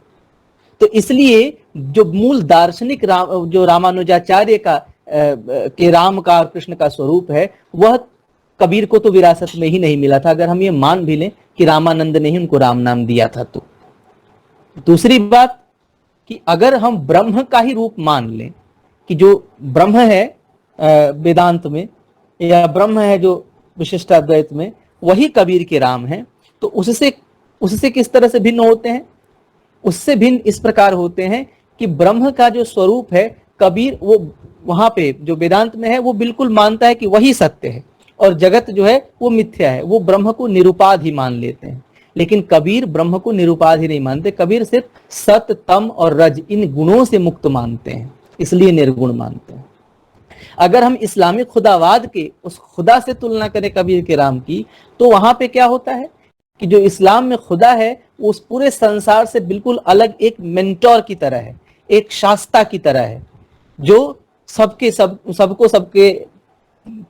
S1: तो इसलिए जो मूल दार्शनिक जो रामानुजाचार्य का के राम का और कृष्ण का स्वरूप है, वह कबीर को तो विरासत में ही नहीं मिला था, अगर हम ये मान भी लें कि रामानंद ने ही उनको राम नाम दिया था। तो दूसरी बात कि अगर हम ब्रह्म का ही रूप मान लें कि जो ब्रह्म है वेदांत में, या ब्रह्म है जो विशिष्टाद्वैत में, वही कबीर के राम हैं, तो उससे किस तरह से भिन्न होते हैं? उससे भिन्न इस प्रकार होते हैं कि ब्रह्म का जो स्वरूप है, कबीर वो वहां पे जो वेदांत में है, वो बिल्कुल मानता है कि वही सत्य है और जगत जो है वो मिथ्या है। वो ब्रह्म को निरुपाध ही मान लेते हैं। लेकिन कबीर ब्रह्म को निरुपाध ही नहीं मानते। कबीर सिर्फ सत, तम और रज, इन गुणों से मुक्त मानते हैं, इसलिए निर्गुण मानते हैं। अगर हम इस्लामी खुदावाद के उस खुदा से तुलना करें कबीर के राम की, तो वहां पे क्या होता है कि जो इस्लाम में खुदा है, वो उस पूरे संसार से बिल्कुल अलग एक मेंटोर की तरह है, एक शास्ता की तरह है, जो सबको सबके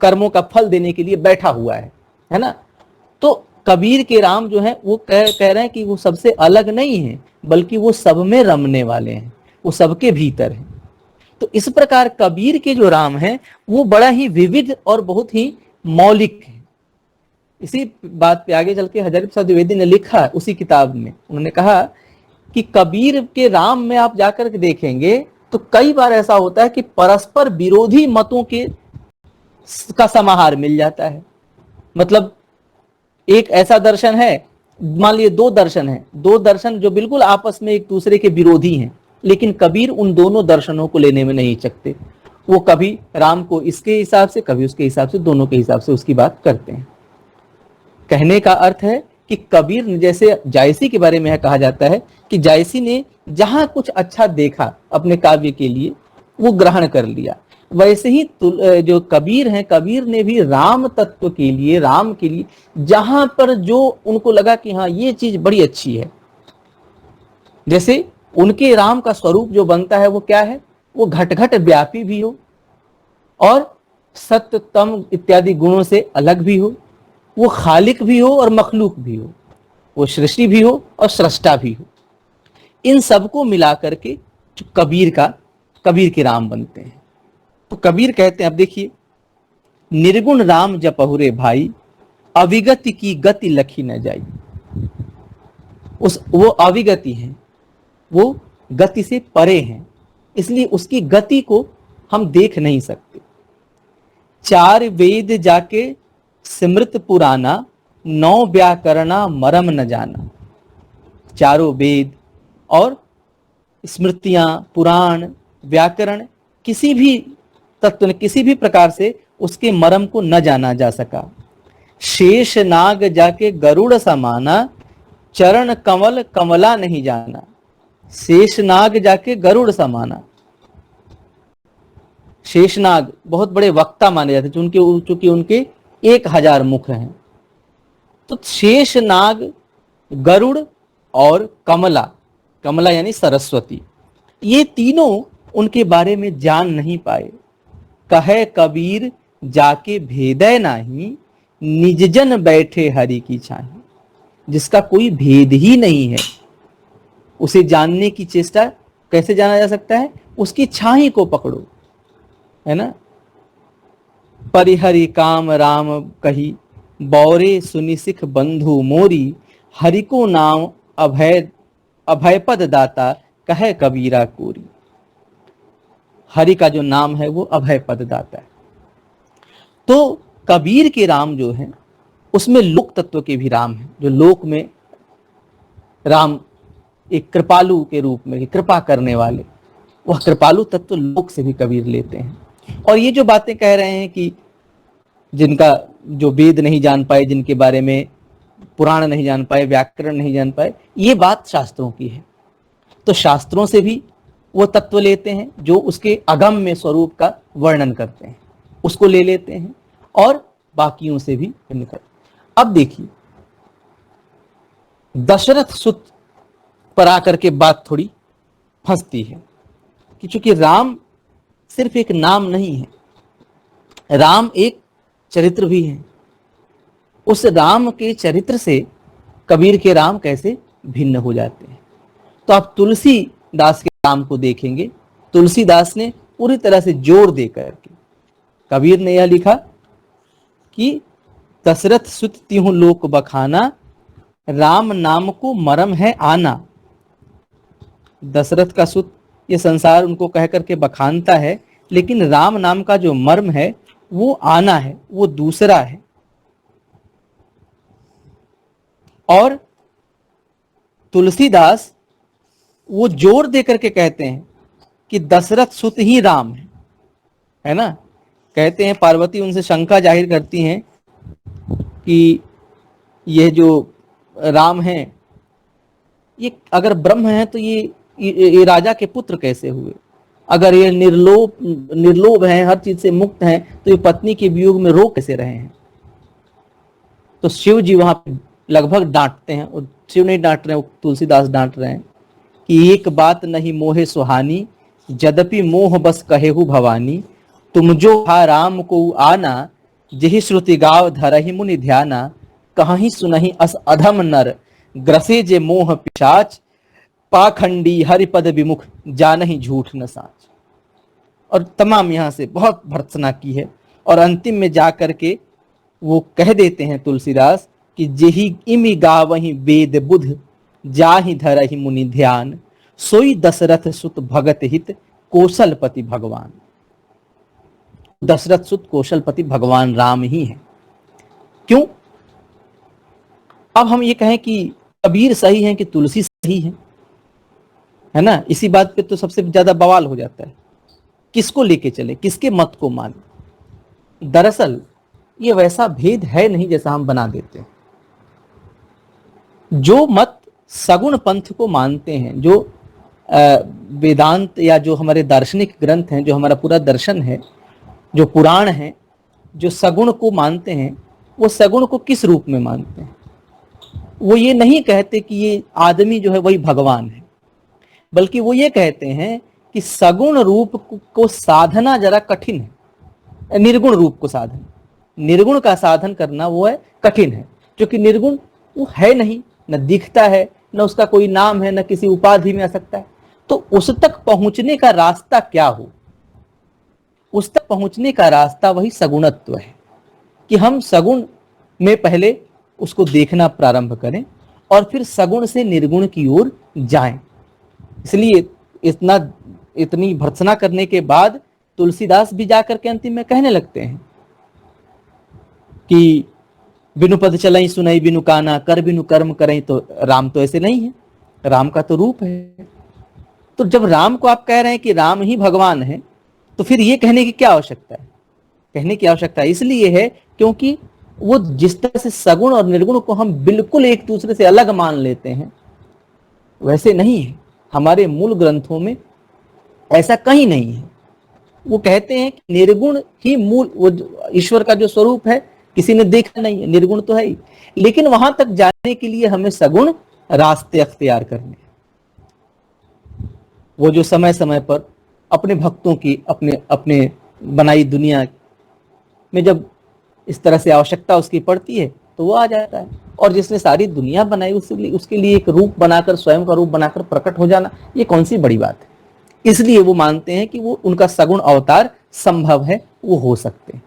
S1: कर्मों का फल देने के लिए बैठा हुआ है ना। तो कबीर के राम जो है वो कह रहे हैं कि वो सबसे अलग नहीं है, बल्कि वो सब में रमने वाले हैं, वो सबके भीतर है। तो इस प्रकार कबीर के जो राम हैं वो बड़ा ही विविध और बहुत ही मौलिक है। इसी बात पे आगे चल के हजारी प्रसाद द्विवेदी ने लिखा उसी किताब में, उन्होंने कहा कि कबीर के राम में आप जाकर के देखेंगे तो कई बार ऐसा होता है कि परस्पर विरोधी मतों का समाहार मिल जाता है। मतलब एक ऐसा दर्शन है, मान लीजिए दो दर्शन है, दो दर्शन जो बिल्कुल आपस में एक दूसरे के विरोधी हैं, लेकिन कबीर उन दोनों दर्शनों को लेने में नहीं चकते। वो कभी राम को इसके हिसाब से, कभी उसके हिसाब से, दोनों के हिसाब से उसकी बात करते हैं। कहने का अर्थ है कि कबीर ने, जैसे जायसी के बारे में कहा जाता है कि जायसी ने जहां कुछ अच्छा देखा अपने काव्य के लिए वो ग्रहण कर लिया, वैसे ही जो कबीर हैं, कबीर ने भी राम तत्व के लिए, राम के लिए जहां पर जो उनको लगा कि हाँ ये चीज बड़ी अच्छी है, जैसे उनके राम का स्वरूप जो बनता है वो क्या है, वो घट घट व्यापी भी हो और सत्य तम इत्यादि गुणों से अलग भी हो, वो खालिक भी हो और मखलूक भी हो, वो सृष्टि भी हो और सृष्टा भी हो। इन सबको मिला करके जो कबीर के राम बनते हैं। तो कबीर कहते हैं, अब देखिए, निर्गुण राम जपहु रे भाई, अविगति की गति लखी न जाई। वो अविगति हैं, वो गति से परे हैं, इसलिए उसकी गति को हम देख नहीं सकते। चार वेद जाके स्मृत पुराना, नौ व्याकरणा मरम न जाना। चारों वेद और स्मृतियां, पुराण, व्याकरण, किसी भी तत्व ने किसी भी प्रकार से उसके मरम को न जाना जा सका। शेष नाग जाके गरुड़ समाना, चरण कमल कमला नहीं जाना। शेषनाग जाके गरुड़ समाना। शेषनाग बहुत बड़े वक्ता माने जाते, चूंकि उनके 1000 मुख हैं। तो शेषनाग गरुड़ और कमला, कमला यानी सरस्वती, ये तीनों उनके बारे में जान नहीं पाए। कहे कबीर जाके भेदय नाही, निज जन बैठे हरि की छाही। जिसका कोई भेद ही नहीं है, उसे जानने की चेष्टा कैसे जाना जा सकता है? उसकी छाही को पकड़ो, है ना। परिहरि काम राम कही, बौरे सुनि सिख बंधु मोरी। हरि को नाम अभय अभय पद दाता, कहे कबीरा कोरी। हरि का जो नाम है वो अभय पद दाता है। तो कबीर के राम जो है उसमें लोक तत्व के भी राम है, जो लोक में राम एक कृपालु के रूप में, कृपा करने वाले, वह कृपालु तत्व लोक से भी कबीर लेते हैं। और ये जो बातें कह रहे हैं कि जिनका जो वेद नहीं जान पाए, जिनके बारे में पुराण नहीं जान पाए, व्याकरण नहीं जान पाए, ये बात शास्त्रों की है। तो शास्त्रों से भी वो तत्व लेते हैं जो उसके अगम्य स्वरूप का वर्णन करते हैं, उसको ले लेते हैं, और बाकियों से भी भिन्न करते हैं। अब देखिए, दशरथ सुत पर आकर के बात थोड़ी फंसती है कि चूंकि राम सिर्फ एक नाम नहीं है, राम एक चरित्र भी है। उस राम के चरित्र से कबीर के राम कैसे भिन्न हो जाते हैं? तो आप तुलसीदास के राम को देखेंगे, तुलसीदास ने पूरी तरह से जोर देकर के, कबीर ने यह लिखा कि दशरथ सुत तिहु लोक बखाना, राम नाम को मरम है आना। दशरथ का सुत ये संसार उनको कह करके बखानता है, लेकिन राम नाम का जो मर्म है वो आना है, वो दूसरा है। और तुलसीदास वो जोर देकर के कहते हैं कि दशरथ सुत ही राम है ना। कहते हैं, पार्वती उनसे शंका जाहिर करती हैं कि ये जो राम है, ये अगर ब्रह्म है तो ये राजा के पुत्र कैसे हुए? अगर ये निर्लोभ हैं, हर चीज से मुक्त हैं, तो ये पत्नी के वियोग में रो कैसे रहे हैं? तो शिव जी वहां पे लगभग डांटते हैं, और शिव नहीं डांट रहे हैं, तुलसीदास डांट रहे हैं कि एक बात नहीं मोहे सुहानी, यद्यपि मोह बस कहेहु भवानी। तुम जो हा राम को आना, जेहि श्रुति गाव धरहि मुनि ध्याना। कहीं सुनहि अस अधम नर, ग्रसे जे मोह पिशाच। पाखंडी हरिपद विमुख, जानहि झूठ न साच। और तमाम यहां से बहुत भर्त्सना की है, और अंतिम में जाकर के वो कह देते हैं तुलसीदास कि जेहि इमि गावहि वेद बुध, जाहि धरहि मुनि ध्यान। सोई दशरथ सुत भगत हित, कौशलपति भगवान। दशरथ सुत कौशलपति भगवान राम ही है। क्यों? अब हम ये कहें कि कबीर सही है कि तुलसी सही है ना, इसी बात पे तो सबसे ज्यादा बवाल हो जाता है। किसको लेके चले, किसके मत को माने? दरअसल ये वैसा भेद है नहीं जैसा हम बना देते हैं। जो मत सगुण पंथ को मानते हैं, जो वेदांत या जो हमारे दार्शनिक ग्रंथ हैं, जो हमारा पूरा दर्शन है, जो पुराण है, जो सगुण को मानते हैं, वो सगुण को किस रूप में मानते हैं? वो ये नहीं कहते कि ये आदमी जो है वही भगवान है, बल्कि वो ये कहते हैं कि सगुण रूप को साधना जरा कठिन है, निर्गुण रूप को साधन, निर्गुण का साधन करना वो है कठिन है। क्योंकि निर्गुण वो है नहीं, न दिखता है, न उसका कोई नाम है, न किसी उपाधि में आ सकता है। तो उस तक पहुंचने का रास्ता क्या हो? उस तक पहुंचने का रास्ता वही सगुणत्व है, कि हम सगुण में पहले उसको देखना प्रारंभ करें और फिर सगुण से निर्गुण की ओर जाएं। इसलिए इतनी भर्त्सना करने के बाद तुलसीदास भी जाकर के अंतिम में कहने लगते हैं कि बिनु पद चलई सुनई बिनु काना, कर बिनु कर्म करें। तो राम तो ऐसे नहीं है, राम का तो रूप है। तो जब राम को आप कह रहे हैं कि राम ही भगवान है, तो फिर ये कहने की क्या आवश्यकता है? कहने की आवश्यकता इसलिए है क्योंकि वो जिस तरह से सगुण और निर्गुण को हम बिल्कुल एक दूसरे से अलग मान लेते हैं, वैसे नहीं है। हमारे मूल ग्रंथों में ऐसा कहीं नहीं है। वो कहते हैं कि निर्गुण ही मूल, वो ईश्वर का जो स्वरूप है किसी ने देखा नहीं है, निर्गुण तो है ही, लेकिन वहां तक जाने के लिए हमें सगुण रास्ते अख्तियार करने, वो जो समय समय पर अपने भक्तों की अपने अपने बनाई दुनिया में जब इस तरह से आवश्यकता उसकी पड़ती है तो वो आ जाता है। और जिसने सारी दुनिया बनाई उसके लिए एक रूप बनाकर, स्वयं का रूप बनाकर प्रकट हो जाना, ये कौन सी बड़ी बात है। इसलिए वो मानते हैं कि वो उनका सगुण अवतार संभव है, वो हो सकते हैं।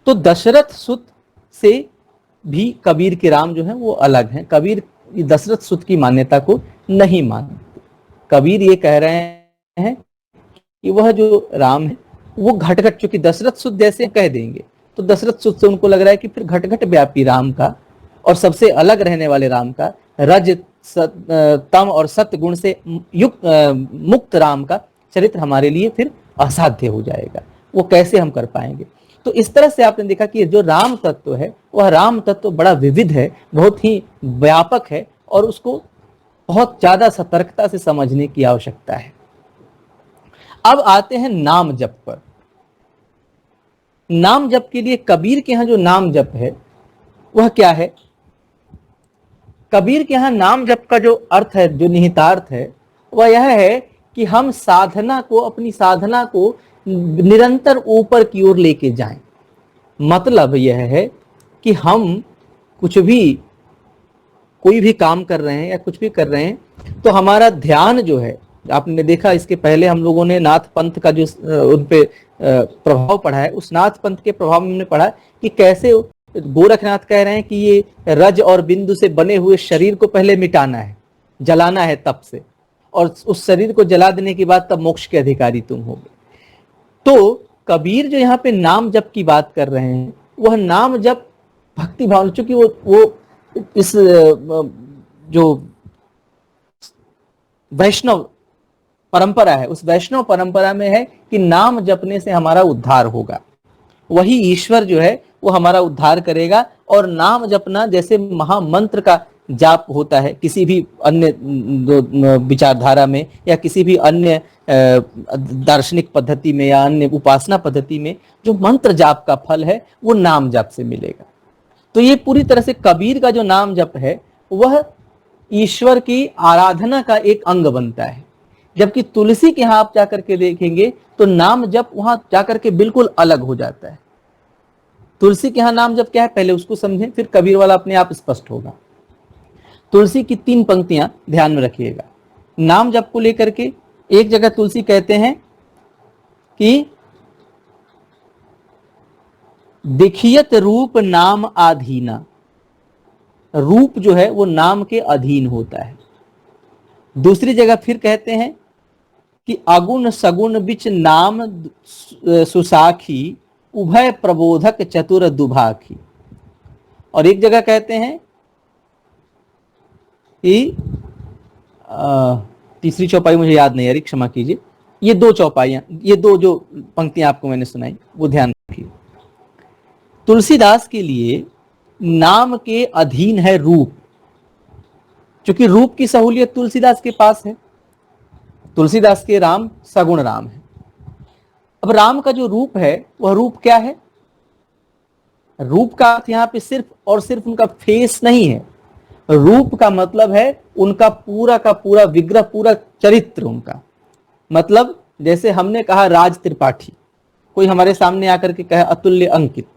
S1: तो दशरथ सुत से भी कबीर के राम जो है वो अलग हैं। कबीर दशरथ सुत की मान्यता को नहीं मानते। कबीर ये कह रहे हैं कि वह जो राम है वो घटघट, चूंकि दशरथ सुत जैसे कह देंगे तो दशरथ सुत से उनको लग रहा है कि फिर घटघट व्यापी राम का और सबसे अलग रहने वाले राम का, रज तम और सत्य गुण से युक्त मुक्त राम का चरित्र हमारे लिए फिर असाध्य हो जाएगा, वो कैसे हम कर पाएंगे। तो इस तरह से आपने देखा कि जो राम तत्व है वह राम तत्व बड़ा विविध है, बहुत ही व्यापक है और उसको बहुत ज्यादा सतर्कता से समझने की आवश्यकता है। अब आते हैं नाम जप पर। नाम जप के लिए कबीर के यहां जो नाम जप है वह क्या है। कबीर के यहां नाम जप का जो अर्थ है, जो निहितार्थ है, वह यह है कि हम साधना को, अपनी साधना को निरंतर ऊपर की ओर लेके जाएं। मतलब यह है कि हम कुछ भी, कोई भी काम कर रहे हैं या कुछ भी कर रहे हैं तो हमारा ध्यान जो है, आपने देखा इसके पहले हम लोगों ने नाथ पंथ का जो उन पे प्रभाव पढ़ा है, उस नाथ पंथ के प्रभाव में हमने पढ़ा कि कैसे गोरखनाथ कह रहे हैं कि ये रज और बिंदु से बने हुए शरीर को पहले मिटाना है, जलाना है तप से, और उस शरीर को जला देने के बाद तब मोक्ष के अधिकारी तुम होगे। तो कबीर जो यहाँ पे नाम जप की बात कर रहे हैं वह नाम जप भक्ति भाव, चूंकि वो इस जो वैष्णव परंपरा है उस वैष्णव परंपरा में है कि नाम जपने से हमारा उद्धार होगा, वही ईश्वर जो है वो हमारा उद्धार करेगा। और नाम जपना जैसे महामंत्र का जाप होता है किसी भी अन्य विचारधारा में या किसी भी अन्य दार्शनिक पद्धति में या अन्य उपासना पद्धति में, जो मंत्र जाप का फल है वो नाम जप से मिलेगा। तो ये पूरी तरह से कबीर का जो नाम जप है वह ईश्वर की आराधना का एक अंग बनता है। जबकि तुलसी के यहां आप जाकर के देखेंगे तो नाम जप वहां जाकर के बिल्कुल अलग हो जाता है। तुलसी के यहां नाम जप क्या है पहले उसको समझें, फिर कबीर वाला अपने आप स्पष्ट होगा। तुलसी की 3 पंक्तियां ध्यान में रखिएगा नाम जप को लेकर के। एक जगह तुलसी कहते हैं कि देखियत रूप नाम आधीना, रूप जो है वो नाम के अधीन होता है। दूसरी जगह फिर कहते हैं कि अगुण सगुण बिच नाम सुसाखी, उभय प्रबोधक चतुर दुभाखी। और एक जगह कहते हैं कि तीसरी चौपाई मुझे याद नहीं आ रही, क्षमा कीजिए। ये 2 चौपाइयां, ये 2 जो पंक्तियां आपको मैंने सुनाई वो ध्यान रखिए। तुलसीदास के लिए नाम के अधीन है रूप, क्योंकि रूप की सहूलियत तुलसीदास के पास है। तुलसीदास के राम सगुण राम है। अब राम का जो रूप है वह रूप क्या है। रूप का अर्थ यहां पे सिर्फ और सिर्फ उनका फेस नहीं है, रूप का मतलब है उनका पूरा का पूरा विग्रह, पूरा चरित्र उनका। मतलब जैसे हमने कहा राज त्रिपाठी, कोई हमारे सामने आकर के कहे अतुल्य अंकित,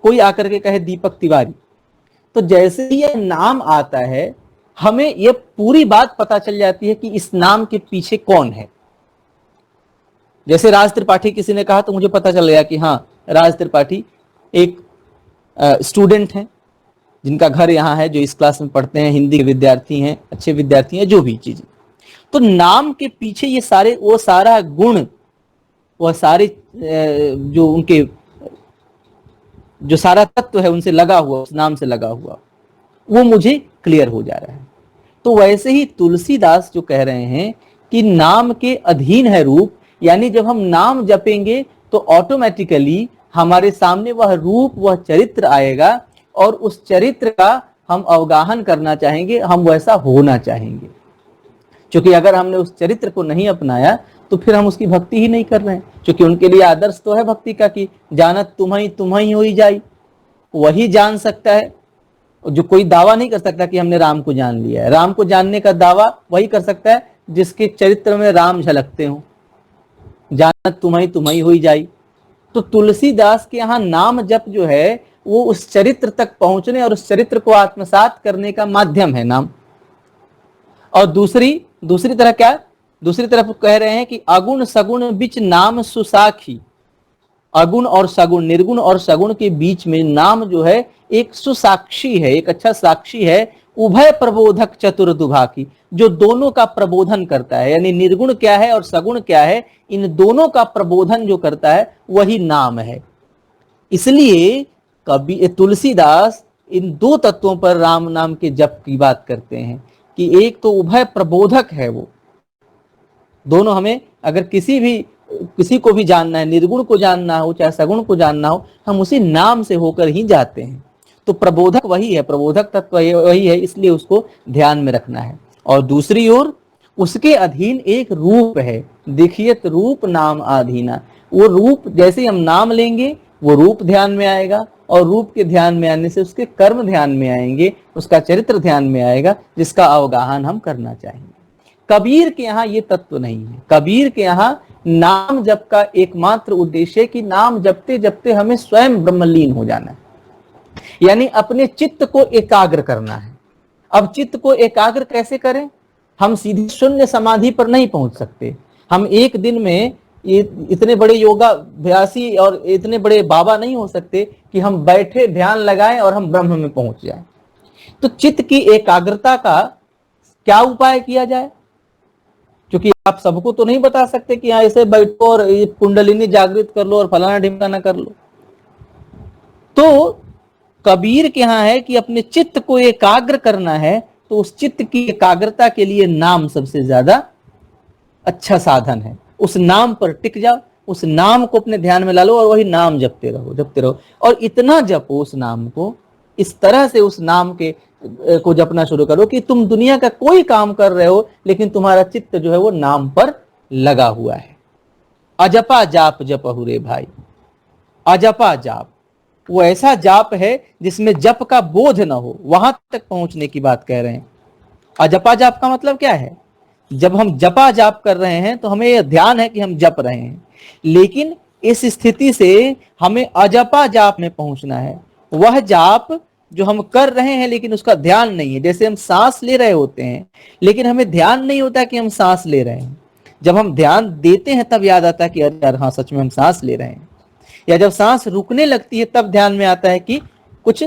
S1: कोई आकर के कहे दीपक तिवारी, तो जैसे ही यह नाम आता है हमें यह पूरी बात पता चल जाती है कि इस नाम के पीछे कौन है। जैसे राज त्रिपाठी किसी ने कहा तो मुझे पता चल गया कि हाँ, राज त्रिपाठी एक स्टूडेंट हैं जिनका घर यहाँ है, जो इस क्लास में पढ़ते हैं, हिंदी के विद्यार्थी हैं, अच्छे विद्यार्थी हैं, जो भी चीजें। तो नाम के पीछे ये सारे, वो सारा गुण, वह सारे जो उनके जो सारा तत्व है उनसे लगा हुआ, उस नाम से लगा हुआ, वो मुझे क्लियर हो जा रहा है। तो वैसे ही तुलसीदास जो कह रहे हैं कि नाम के अधीन है रूप, यानी जब हम नाम जपेंगे तो ऑटोमेटिकली हमारे सामने वह रूप, वह चरित्र आएगा और उस चरित्र का हम अवगाहन करना चाहेंगे, हम वैसा होना चाहेंगे। क्योंकि अगर हमने उस चरित्र को नहीं अपनाया तो फिर हम उसकी भक्ति ही नहीं कर रहे हैं। क्योंकि उनके लिए आदर्श तो है भक्ति का कि जानत तुम्हें होई जाई, वही जान सकता है, जो कोई दावा नहीं कर सकता कि हमने राम को जान लिया है। राम को जानने का दावा वही कर सकता है जिसके चरित्र में राम झलकते हो। जानत तुम्हारी तुम्हारी हुई जाई। तो तुलसीदास के यहाँ नाम जप जो है वो उस चरित्र तक पहुंचने और उस चरित्र को आत्मसात करने का माध्यम है नाम। और दूसरी दूसरी तरह क्या, दूसरी तरफ कह रहे हैं कि अगुण सगुण बिच नाम सुसाखी। अगुण और सगुण, निर्गुण और सगुण के बीच में नाम जो है एक सुसाक्षी है, एक अच्छा साक्षी है। उभय प्रबोधक चतुर दुभाकी, जो दोनों का प्रबोधन करता है, यानी निर्गुण क्या है और सगुण क्या है, इन दोनों का प्रबोधन जो करता है वही नाम है। इसलिए कभी तुलसीदास इन दो तत्वों पर राम नाम के जप की बात करते हैं कि एक तो उभय प्रबोधक है वो, दोनों हमें अगर किसी को भी जानना है, निर्गुण को जानना हो चाहे सगुण को जानना हो, हम उसी नाम से होकर ही जाते हैं। तो प्रबोधक वही है, प्रबोधक तत्व वही है, इसलिए उसको ध्यान में रखना है। और दूसरी ओर उसके अधीन एक रूप है, देखियत रूप नाम आधीना। वो रूप जैसे हम नाम लेंगे वो रूप ध्यान में आएगा, और रूप के ध्यान में आने से उसके कर्म ध्यान में आएंगे, उसका चरित्र ध्यान में आएगा, जिसका अवगाहन हम करना चाहेंगे। कबीर के यहाँ ये तत्व नहीं है। कबीर के यहाँ नाम जप का एकमात्र उद्देश्य है कि नाम जपते जपते हमें स्वयं ब्रह्मलीन हो जाना है, यानी अपने चित्त को एकाग्र करना है। अब चित्त को एकाग्र कैसे करें? हम सीधी शून्य समाधि पर नहीं पहुंच सकते। हम एक दिन में ये इतने बड़े योगाभ्यासी और इतने बड़े बाबा नहीं हो सकते कि हम बैठे ध्यान लगाएं और हम ब्रह्म में पहुंच जाएं। तो चित्त की एकाग्रता का क्या उपाय किया जाए? क्योंकि आप सबको तो नहीं बता सकते कि ऐसे बैठो और ये कुंडलिनी जागृत कर लो और फलाना ढिमकाना कर लो। तो कबीर के यहाँ है कि अपने चित्त को एकाग्र करना है, तो उस चित्त की एकाग्रता के लिए नाम सबसे ज्यादा अच्छा साधन है। उस नाम पर टिक जाओ, उस नाम को अपने ध्यान में ला लो और वही नाम जपते रहो जपते रहो। और इतना जपो उस नाम को, इस तरह से उस नाम को जपना शुरू करो कि तुम दुनिया का कोई काम कर रहे हो लेकिन तुम्हारा चित्त जो है वो नाम पर लगा हुआ है। अजपा जाप जपहु रे भाई। अजपा जाप वो ऐसा जाप है जिसमें जप का बोध न हो, वहां तक पहुंचने की बात कह रहे हैं। अजपा जाप का मतलब क्या है? जब हम जपा जाप कर रहे हैं तो हमें यह ध्यान है कि हम जप रहे हैं, लेकिन इस स्थिति से हमें अजपा जाप में पहुंचना है। वह जाप जो हम कर रहे हैं लेकिन उसका ध्यान नहीं है। जैसे हम सांस ले रहे होते हैं लेकिन हमें ध्यान नहीं होता कि हम सांस ले रहे हैं। जब हम ध्यान देते हैं तब याद आता है कि अरे यार हाँ सच में हम सांस ले रहे हैं। या जब सांस रुकने लगती है तब ध्यान में आता है कि कुछ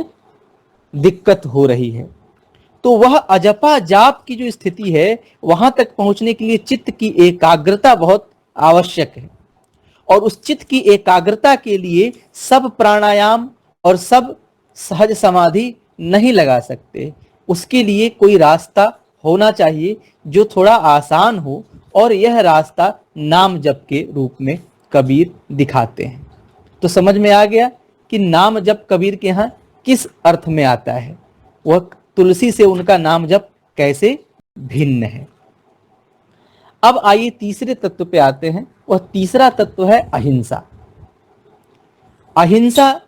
S1: दिक्कत हो रही है। तो वह अजपा जाप की जो स्थिति है वहां तक पहुंचने के लिए चित्त की एकाग्रता बहुत आवश्यक है। और उस चित्त की एकाग्रता के लिए सब प्राणायाम और सब सहज समाधि नहीं लगा सकते। उसके लिए कोई रास्ता होना चाहिए जो थोड़ा आसान हो, और यह रास्ता नाम जप के रूप में कबीर दिखाते हैं। तो समझ में आ गया कि नाम जप कबीर के यहाँ किस अर्थ में आता है, वह तुलसी से उनका नाम जप कैसे भिन्न है। अब आइए तीसरे तत्व पे आते हैं। वह तीसरा तत्व है अहिंसा। अहिंसा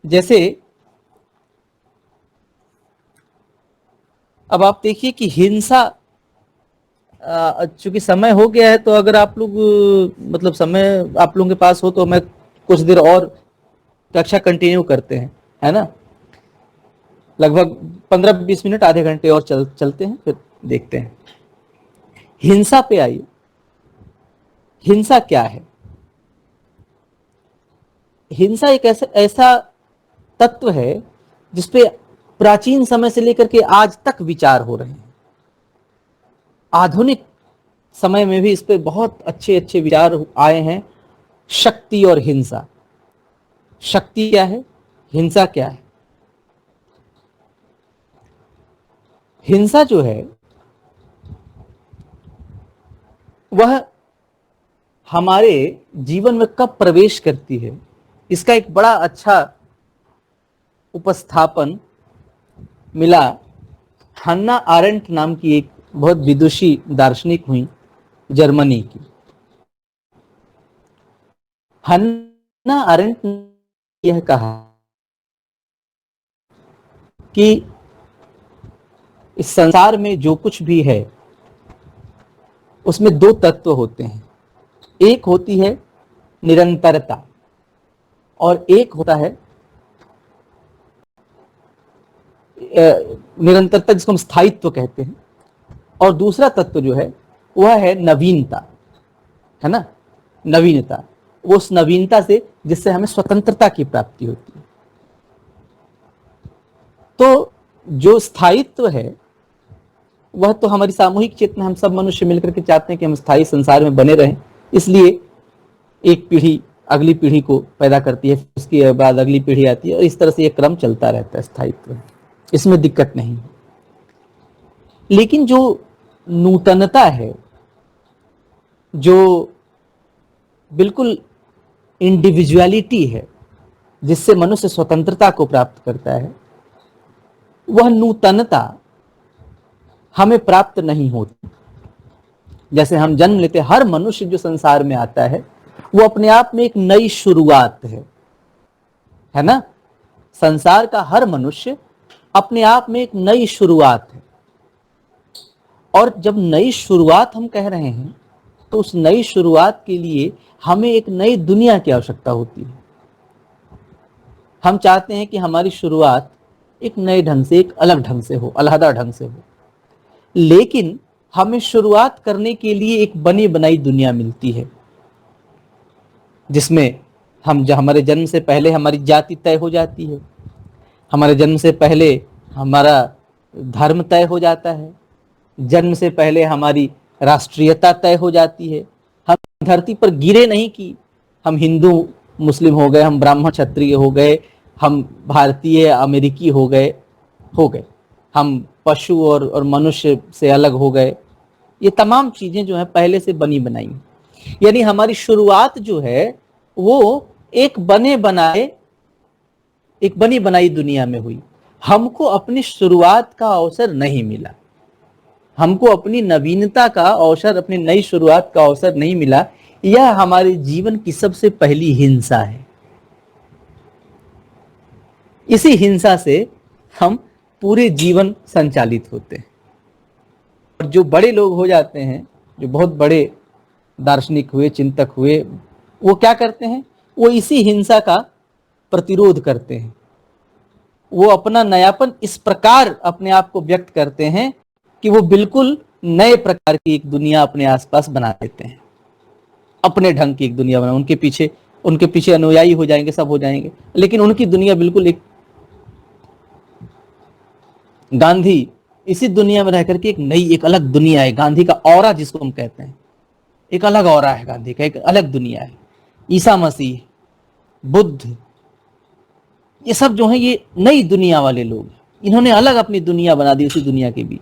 S1: जैसे अब आप देखिए कि हिंसा, चूंकि समय हो गया है तो अगर आप लोग मतलब समय आप लोगों के पास हो तो मैं कुछ देर और कक्षा कंटिन्यू करते हैं, है ना। लगभग 15-20 मिनट आधे घंटे और चलते हैं, फिर देखते हैं। हिंसा पे आइए। हिंसा क्या है? हिंसा एक ऐसा तत्व है जिसपे प्राचीन समय से लेकर के आज तक विचार हो रहे हैं। आधुनिक समय में भी इस पे बहुत अच्छे अच्छे विचार आए हैं। शक्ति और हिंसा। शक्ति क्या है, हिंसा क्या है? हिंसा जो है वह हमारे जीवन में कब प्रवेश करती है, इसका एक बड़ा अच्छा उपस्थापन मिला हन्ना आरेंट नाम की एक बहुत विदुषी दार्शनिक हुई जर्मनी की। हन्ना आरेंट ने यह कहा कि इस संसार में जो कुछ भी है उसमें दो तत्व होते हैं। एक होती है निरंतरता और एक होता है निरंतरता जिसको हम स्थायित्व कहते हैं, और दूसरा तत्व जो है वह है नवीनता, है ना, नवीनता। उस नवीनता से जिससे हमें स्वतंत्रता की प्राप्ति होती है। तो जो स्थायित्व है वह तो हमारी सामूहिक चेतना, हम सब मनुष्य मिलकर के चाहते हैं कि हम स्थायी संसार में बने रहें, इसलिए एक पीढ़ी अगली पीढ़ी को पैदा करती है, उसके बाद अगली पीढ़ी आती है, और इस तरह से ये क्रम चलता रहता है स्थायित्व, इसमें दिक्कत नहीं है। लेकिन जो नूतनता है, जो बिल्कुल इंडिविजुअलिटी है, जिससे मनुष्य स्वतंत्रता को प्राप्त करता है, वह नूतनता हमें प्राप्त नहीं होती। जैसे हम जन्म लेते, हर मनुष्य जो संसार में आता है वो अपने आप में एक नई शुरुआत है ना। संसार का हर मनुष्य अपने आप में एक नई शुरुआत है, और जब नई शुरुआत हम कह रहे हैं तो उस नई शुरुआत के लिए हमें एक नई दुनिया की आवश्यकता होती है। हम चाहते हैं कि हमारी शुरुआत एक नए ढंग से, एक अलग ढंग से हो, अलहदा ढंग से हो, लेकिन हमें शुरुआत करने के लिए एक बनी बनाई दुनिया मिलती है, जिसमें हमारे जन्म से पहले हमारी जाति तय हो जाती है, हमारे जन्म से पहले हमारा धर्म तय हो जाता है, जन्म से पहले हमारी राष्ट्रीयता तय हो जाती है। हम धरती पर गिरे नहीं कि हम हिंदू मुस्लिम हो गए, हम ब्राह्मण क्षत्रिय हो गए, हम भारतीय अमेरिकी हो गए, हम पशु और मनुष्य से अलग हो गए। ये तमाम चीजें जो है पहले से बनी बनाई, यानी हमारी शुरुआत जो है वो एक बनी बनाई दुनिया में हुई। हमको अपनी शुरुआत का अवसर नहीं मिला, हमको अपनी नवीनता का अवसर, अपनी नई शुरुआत का अवसर नहीं मिला। यह हमारे जीवन की सबसे पहली हिंसा है। इसी हिंसा से हम पूरे जीवन संचालित होते हैं। और जो बड़े लोग हो जाते हैं, जो बहुत बड़े दार्शनिक हुए, चिंतक हुए, वो क्या करते हैं? वो इसी हिंसा का प्रतिरोध करते हैं। वो अपना नयापन इस प्रकार अपने आप को व्यक्त करते हैं कि वो बिल्कुल नए प्रकार की एक दुनिया अपने आसपास बना देते हैं, अपने ढंग की एक दुनिया बना। उनके पीछे अनुयायी हो जाएंगे, सब हो जाएंगे, लेकिन उनकी दुनिया बिल्कुल एक, गांधी इसी दुनिया में रह करके एक नई, एक अलग दुनिया है। गांधी का ऑरा जिसको हम कहते हैं, एक अलग ऑरा है गांधी का, एक अलग दुनिया है। ईसा मसीह, बुद्ध, ये सब जो है ये नई दुनिया वाले लोग हैं। इन्होंने अलग अपनी दुनिया बना दी उसी दुनिया के बीच,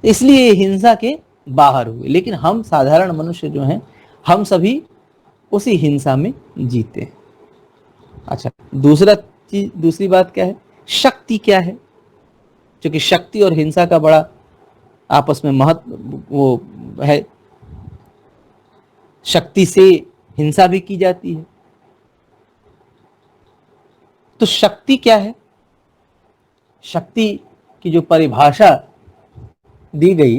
S1: इसलिए हिंसा के बाहर हुए। लेकिन हम साधारण मनुष्य जो हैं, हम सभी उसी हिंसा में जीते हैं। अच्छा, दूसरी बात क्या है? शक्ति क्या है? क्योंकि शक्ति और हिंसा का बड़ा आपस में महत्व वो है। शक्ति से हिंसा भी की जाती है। तो शक्ति क्या है? शक्ति की जो परिभाषा दी गई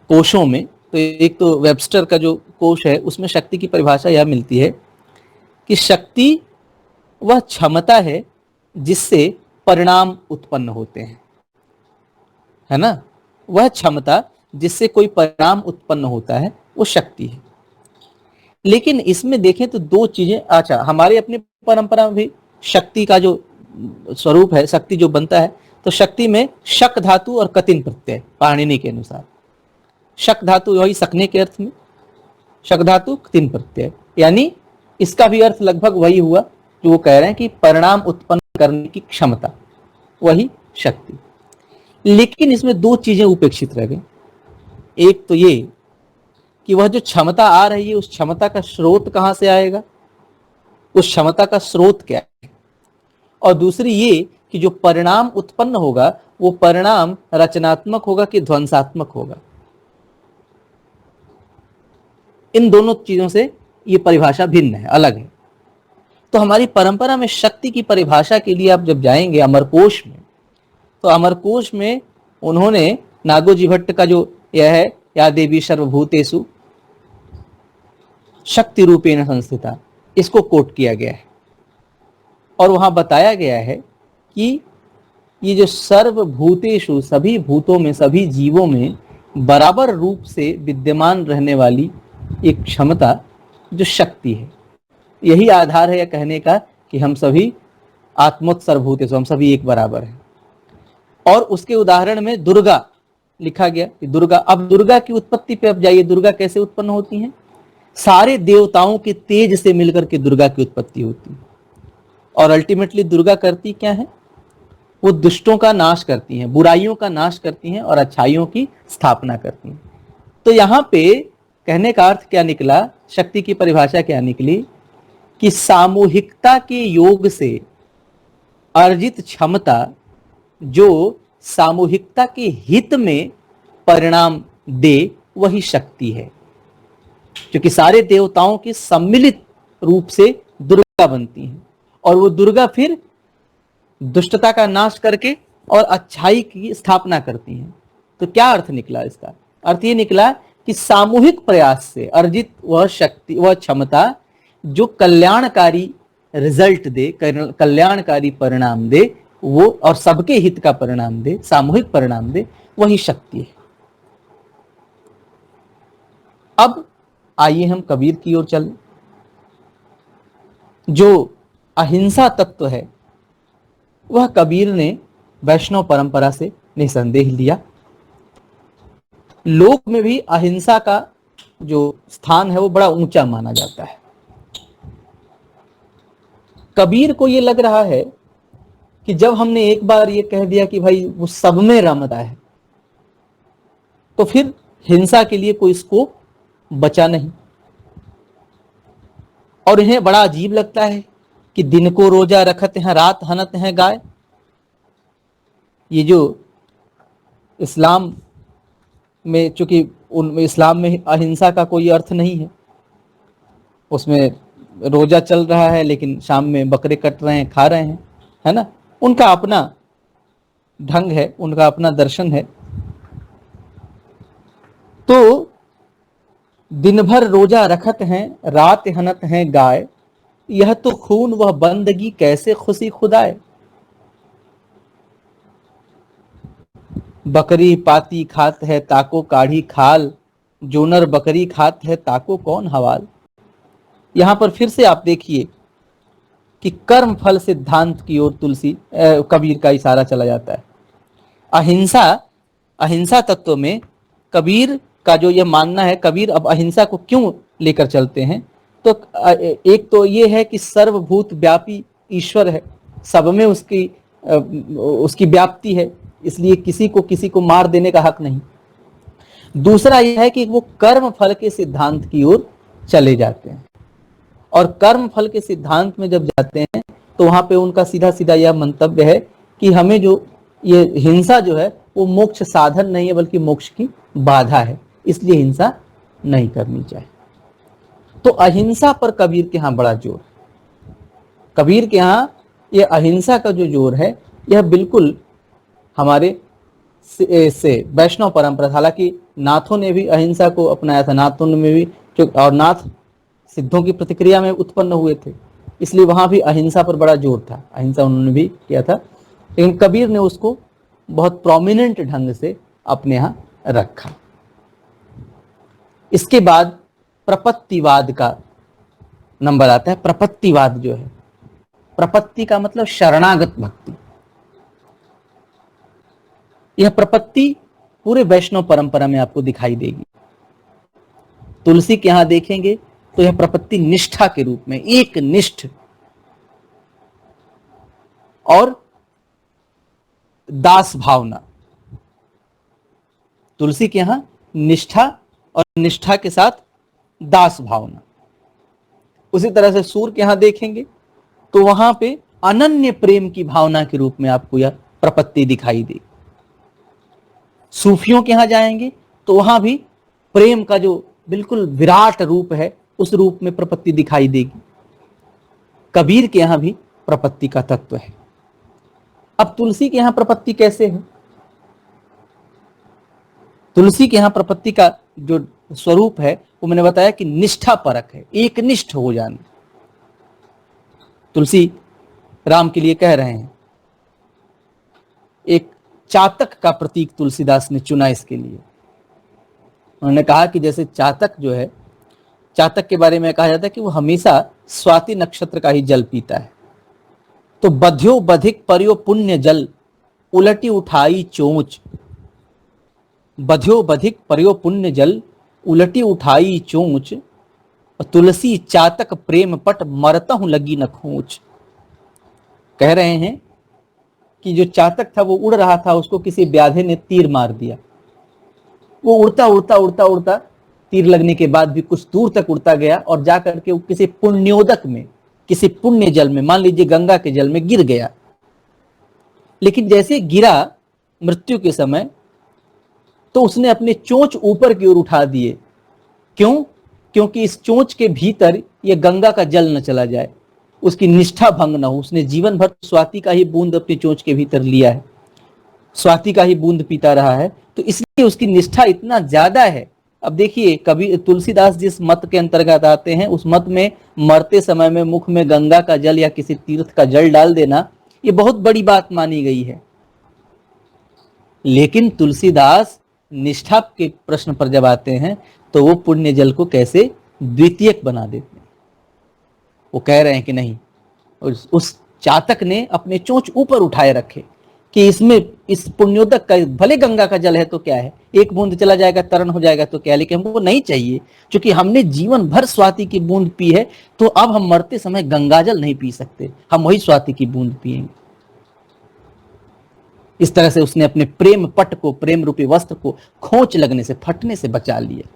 S1: कोशों में, तो एक तो वेबस्टर का जो कोश है उसमें शक्ति की परिभाषा यह मिलती है कि शक्ति वह क्षमता है जिससे परिणाम उत्पन्न होते हैं, है ना। वह क्षमता जिससे कोई परिणाम उत्पन्न होता है वो शक्ति है। लेकिन इसमें देखें तो दो चीजें, अच्छा, हमारे अपनी परंपरा में भी शक्ति का जो स्वरूप है, शक्ति जो बनता है, तो शक्ति में शक धातु और कतिन प्रत्यय, पाणिनि के अनुसार। शक धातु वही सकने के अर्थ में, शक धातु कतिन प्रत्यय, यानी इसका भी अर्थ लगभग वही हुआ जो वो कह रहे हैं कि परिणाम उत्पन्न करने की क्षमता, वही शक्ति। लेकिन इसमें दो चीजें उपेक्षित रह गई। एक तो ये कि वह जो क्षमता आ रही है, उस क्षमता का स्रोत कहां से आएगा, उस क्षमता का स्रोत क्या है। और दूसरी ये कि जो परिणाम उत्पन्न होगा वो परिणाम रचनात्मक होगा कि ध्वंसात्मक होगा। इन दोनों चीजों से ये परिभाषा भिन्न है, अलग है। तो हमारी परंपरा में शक्ति की परिभाषा के लिए आप जब जाएंगे अमरकोश में, तो अमरकोश में उन्होंने नागोजी भट्ट का जो यह है, या देवी सर्वभूतेषु शक्ति रूपेण संस्थिता, इसको कोट किया गया है और वहां बताया गया है कि ये जो सर्वभूतेषु, सभी भूतों में, सभी जीवों में बराबर रूप से विद्यमान रहने वाली एक क्षमता जो शक्ति है, यही आधार है यह कहने का कि हम सभी आत्मोत सर्वभूतेषु, हम सभी एक बराबर हैं। और उसके उदाहरण में दुर्गा लिखा गया। दुर्गा, अब दुर्गा की उत्पत्ति पे अब जाइए, दुर्गा कैसे उत्पन्न होती हैं? सारे देवताओं के तेज से मिलकर के दुर्गा की उत्पत्ति होती है और अल्टीमेटली दुर्गा करती क्या है? वो दुष्टों का नाश करती हैं, बुराइयों का नाश करती हैं और अच्छाइयों की स्थापना करती हैं। तो यहाँ पे कहने का अर्थ क्या निकला, शक्ति की परिभाषा क्या निकली कि सामूहिकता के योग से अर्जित क्षमता जो सामूहिकता के हित में परिणाम दे, वही शक्ति है। क्योंकि सारे देवताओं की सम्मिलित रूप से दुर्गा बनती हैं और वो दुर्गा फिर दुष्टता का नाश करके और अच्छाई की स्थापना करती हैं। तो क्या अर्थ निकला इसका? अर्थ ये निकला कि सामूहिक प्रयास से अर्जित वह शक्ति, वह क्षमता जो कल्याणकारी रिजल्ट दे, कल्याणकारी परिणाम दे, वो और सबके हित का परिणाम दे, सामूहिक परिणाम दे, वही शक्ति है। अब आइए हम कबीर की ओर चलें। जो अहिंसा तत्व है वह कबीर ने वैष्णव परंपरा से निसंदेह लिया। लोक में भी अहिंसा का जो स्थान है वो बड़ा ऊंचा माना जाता है। कबीर को ये लग रहा है कि जब हमने एक बार ये कह दिया कि भाई वो सब में रमता है, तो फिर हिंसा के लिए कोई स्कोप बचा नहीं। और इन्हें बड़ा अजीब लगता है कि दिन को रोजा रखत हैं, रात हनत हैं गाय। ये जो इस्लाम में, चूंकि इस्लाम में अहिंसा का कोई अर्थ नहीं है, उसमें रोजा चल रहा है लेकिन शाम में बकरे कट रहे हैं, खा रहे हैं, है ना। उनका अपना ढंग है, उनका अपना दर्शन है। तो दिन भर रोजा रखत हैं, रात हनत हैं गाय, यह तो खून वह बंदगी कैसे खुशी खुदाए। बकरी पाती खात है ताको काढ़ी खाल, जोनर बकरी खात है ताको कौन हवाल। यहां पर फिर से आप देखिए कि कर्म फल सिद्धांत की ओर कबीर का इशारा चला जाता है। अहिंसा तत्व में कबीर का जो यह मानना है, कबीर अब अहिंसा को क्यों लेकर चलते हैं, तो एक तो ये है कि सर्वभूत व्यापी ईश्वर है, सब में उसकी व्याप्ति है, इसलिए किसी को मार देने का हक नहीं। दूसरा यह है कि वो कर्म फल के सिद्धांत की ओर चले जाते हैं और कर्म फल के सिद्धांत में जब जाते हैं तो वहां पे उनका सीधा सीधा यह मंतव्य है कि हमें जो ये हिंसा जो है वो मोक्ष साधन नहीं है बल्कि मोक्ष की बाधा है, इसलिए हिंसा नहीं करनी चाहिए। तो अहिंसा पर कबीर के यहाँ बड़ा जोर। कबीर के यहाँ ये अहिंसा का जो जोर है यह बिल्कुल हमारे से वैष्णव परंपरा, हालांकि नाथों ने भी अहिंसा को अपनाया था, नाथों में भी, और नाथ सिद्धों की प्रतिक्रिया में उत्पन्न हुए थे, इसलिए वहां भी अहिंसा पर बड़ा जोर था, अहिंसा उन्होंने भी किया था। लेकिन कबीर ने उसको बहुत प्रोमिनेंट ढंग से अपने यहाँ रखा। इसके बाद प्रपत्तिवाद का नंबर आता है। प्रपत्तिवाद जो है, प्रपत्ति का मतलब शरणागत भक्ति। यह प्रपत्ति पूरे वैष्णव परंपरा में आपको दिखाई देगी। तुलसी के यहां देखेंगे तो यह प्रपत्ति निष्ठा के रूप में, एक निष्ठ और दास भावना। तुलसी के यहां निष्ठा और निष्ठा के साथ दास भावना। उसी तरह से सूर्य के यहां देखेंगे तो वहां पे अनन्य प्रेम की भावना के रूप में आपको यह प्रपत्ति दिखाई देगी। सूफियों के यहां जाएंगे तो वहां भी प्रेम का जो बिल्कुल विराट रूप है उस रूप में प्रपत्ति दिखाई देगी। कबीर के यहाँ भी प्रपत्ति का तत्व है। अब तुलसी के यहाँ प्रपत्ति कैसे है? तुलसी के यहाँ प्रपत्ति का जो स्वरूप है वो मैंने बताया कि निष्ठा परक है, एक निष्ठ हो जाना। तुलसी राम के लिए कह रहे हैं, एक चातक का प्रतीक तुलसीदास ने चुना इसके लिए। उन्होंने कहा कि जैसे चातक जो है, चातक के बारे में कहा जाता है कि वो हमेशा स्वाति नक्षत्र का ही जल पीता है। तो बध्यो बधिक पर्यो पुण्य जल, उलटी उठाई चोंच। बध्यो बधिक पर्यो पुण्य जल, उलटी उठाई चोंच। तुलसी चातक प्रेम पट, मरतहु लगी न खोच। कह रहे हैं कि जो चातक था वो उड़ रहा था, उसको किसी व्याधे ने तीर मार दिया। वो उड़ता उड़ता उड़ता उड़ता तीर लगने के बाद भी कुछ दूर तक उड़ता गया और जाकर के वो किसी पुण्योदक में, किसी पुण्य जल में, मान लीजिए गंगा के जल में गिर गया। लेकिन जैसे गिरा मृत्यु के समय, तो उसने अपने चोंच ऊपर की ओर उठा दिए। क्यों? क्योंकि इस चोंच के भीतर ये गंगा का जल न चला जाए, उसकी निष्ठा भंग न हो। उसने जीवन भर स्वाति का ही बूंद अपनी चोंच के भीतर लिया है, स्वाति का ही बूंद पीता रहा है, तो इसलिए उसकी निष्ठा इतना ज्यादा है। अब देखिए, कभी तुलसीदास जिस मत के अंतर्गत आते हैं, उस मत में मरते समय में मुख में गंगा का जल या किसी तीर्थ का जल डाल देना ये बहुत बड़ी बात मानी गई है। लेकिन तुलसीदास निष्ठा के प्रश्न पर जब आते हैं तो वो पुण्य जल को कैसे द्वितीयक बना देते हैं। वो कह रहे हैं कि नहीं, उस चातक ने अपने चोंच ऊपर उठाए रखे कि इसमें, इस पुण्योदक का, भले गंगा का जल है तो क्या है, एक बूंद चला जाएगा, तरण हो जाएगा तो क्या, लेकिन हमको नहीं चाहिए। क्योंकि हमने जीवन भर स्वाति की बूंद पी है, तो अब हम मरते समय गंगा जल नहीं पी सकते, हम वही स्वाति की बूंद पिएंगे। इस तरह से उसने अपने प्रेम पट को, प्रेम रूपी वस्त्र को खोंच लगने से, फटने से बचा लिया।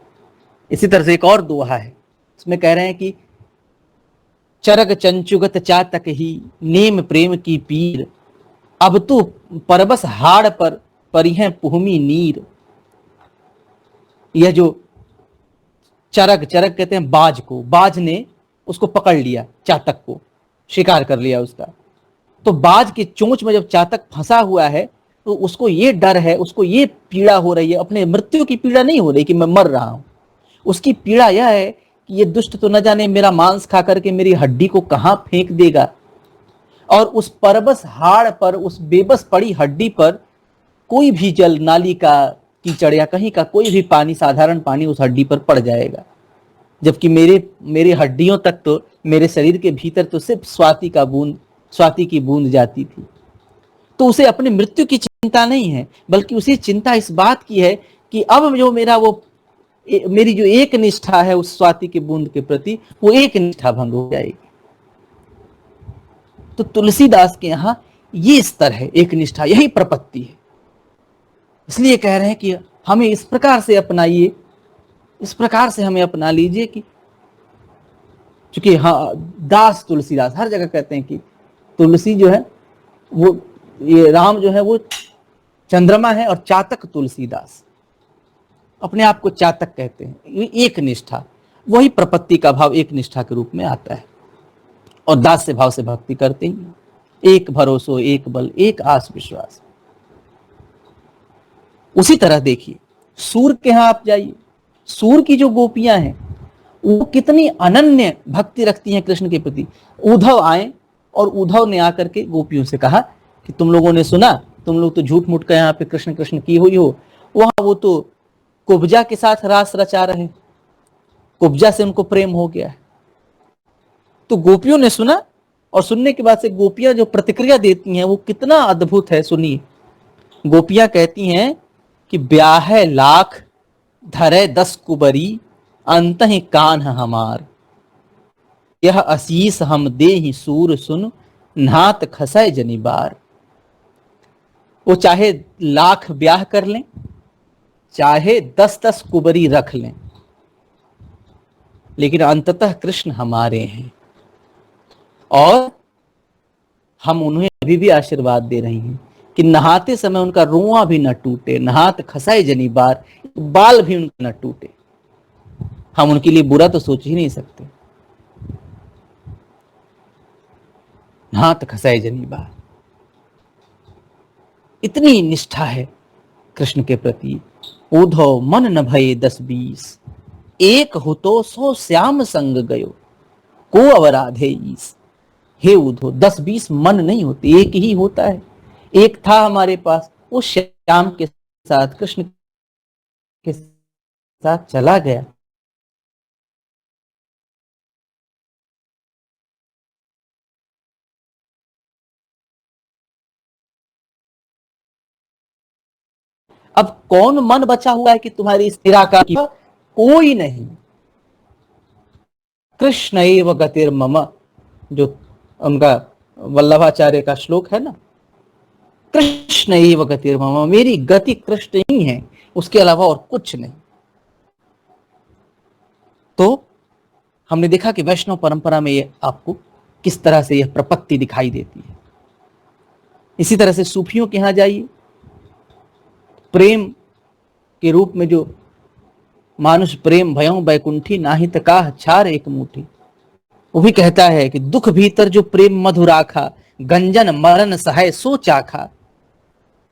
S1: इसी तरह से एक और दोहा है, इसमें कह रहे हैं कि चरग चंचुगत चातक ही, नेम प्रेम की पीर। अब तो परबस हाड़ पर परिहें पुहमी नीर। यह जो चरग, चरग कहते हैं बाज को, बाज ने उसको पकड़ लिया, चातक को शिकार कर लिया उसका। तो बाज के चोंच में जब चातक फंसा हुआ है तो उसको ये डर है, उसको ये पीड़ा हो रही है, अपने मृत्यु की पीड़ा नहीं हो रही कि मैं मर रहा हूं। उसकी पीड़ा यह है कि ये दुष्ट तो न जाने मेरा मांस खा करके मेरी हड्डी को कहां फेंक देगा, और उस परबस हाड़ पर, उस बेबस पड़ी हड्डी पर कोई भी जल, नाली का कीचड़ या कहीं का कोई भी पानी, साधारण पानी उस हड्डी पर पड़ जाएगा, जबकि मेरे हड्डियों तक तो, मेरे शरीर के भीतर तो सिर्फ स्वाति की बूंद जाती थी। तो उसे अपनी मृत्यु की चिंता नहीं है, बल्कि उसे चिंता इस बात की है कि अब जो मेरी जो एक निष्ठा है उस स्वाति की बूंद के प्रति, वो एक निष्ठा भंग हो जाएगी। तो तुलसीदास के यहां ये स्तर है, एक निष्ठा, यही प्रपत्ति है। इसलिए कह रहे हैं कि हमें इस प्रकार से अपनाइए, इस प्रकार से हमें अपना लीजिए कि, चूंकि हाँ, दास तुलसीदास हर जगह कहते हैं कि तुलसी जो है वो, ये राम जो है वो चंद्रमा है और चातक तुलसीदास, अपने आप को चातक कहते हैं। एक निष्ठा, वही प्रपत्ति का भाव एक निष्ठा के रूप में आता है। और दास से भाव से भक्ति करते ही, एक भरोसो, एक बल, एक आस विश्वास। उसी तरह देखिए, सूर के यहां आप जाइए, सूर की जो गोपियां हैं वो कितनी अनन्य भक्ति रखती हैं कृष्ण के प्रति। उद्धव आए और उद्धव ने आकर के गोपियों से कहा कि तुम लोगों ने सुना, तुम लोग तो झूठ मूठ का यहाँ पे कृष्ण कृष्ण की हुई हो, वहां वो तो कुब्जा के साथ रास रचा रहे, कुब्जा से उनको प्रेम हो गया है। तो गोपियों ने सुना, और सुनने के बाद से गोपियां जो प्रतिक्रिया देती हैं वो कितना अद्भुत है, सुनिए। गोपियां कहती हैं कि ब्याह लाख धरे 10 कुबरी, अंतहि कान्ह हमार। यह असीस हम दे ही सूर सुन, नात खसय जनिबार। वो चाहे लाख ब्याह कर लें, चाहे 10-10 कुबरी रख लें, लेकिन अंततः कृष्ण हमारे हैं, और हम उन्हें अभी भी आशीर्वाद दे रही हैं कि नहाते समय उनका रोआ भी न टूटे, नहात खसाए जनी बार, बाल भी उनका न टूटे। हम उनके लिए बुरा तो सोच ही नहीं सकते।
S2: हाथ खसाए जनी बार। इतनी निष्ठा है कृष्ण के प्रति। उधो मन न भये 10-20, एक हो तो सो श्याम संग गयो, को अवराधे ईस। हे उधो, 10-20 मन नहीं होते, एक ही होता है। एक था हमारे पास, वो श्याम के साथ, कृष्ण के साथ चला गया। अब कौन मन बचा हुआ है कि तुम्हारी इस निराकार की? कोई नहीं। कृष्ण एव गतिर्मम, जो उनका वल्लभाचार्य का श्लोक है ना, कृष्ण एव गतिर्मम, मेरी गति कृष्ण ही है, उसके अलावा और कुछ नहीं। तो हमने देखा कि वैष्णव परंपरा में ये आपको किस तरह से यह प्रपत्ति दिखाई देती है। इसी तरह से सूफियों के यहां जाइए, प्रेम के रूप में जो मानुष प्रेम भयों बैकुंठी, नाहित काह छार एक मुठी, वो भी कहता है कि दुख भीतर जो प्रेम मधुराखा, गंजन मरण सहाय सो चाखा।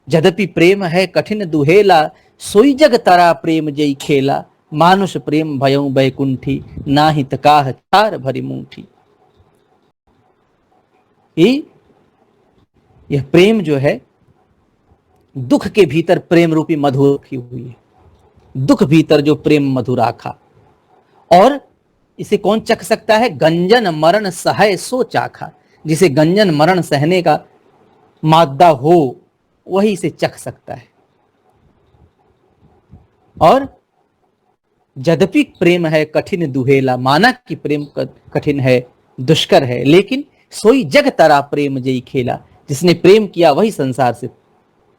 S2: यद्यपि प्रेम है कठिन दुहेला, सोई जग तरा प्रेम जई खेला। मानुष प्रेम भयों बैकुंठी, नाहित काह छार भरी मुठी। यह प्रेम जो है, दुख के भीतर प्रेम रूपी मधु रखी हुई है। दुख भीतर जो प्रेम मधुराखा, और इसे कौन चख सकता है? गंजन मरण सहाय सो चाखा। जिसे गंजन मरण सहने का मादा हो, वही इसे चख सकता है। और यद्यपि प्रेम है कठिन दुहेला, माना कि प्रेम कठिन है, दुष्कर है, लेकिन सोई जग तरा प्रेम जई खेला, जिसने प्रेम किया वही संसार से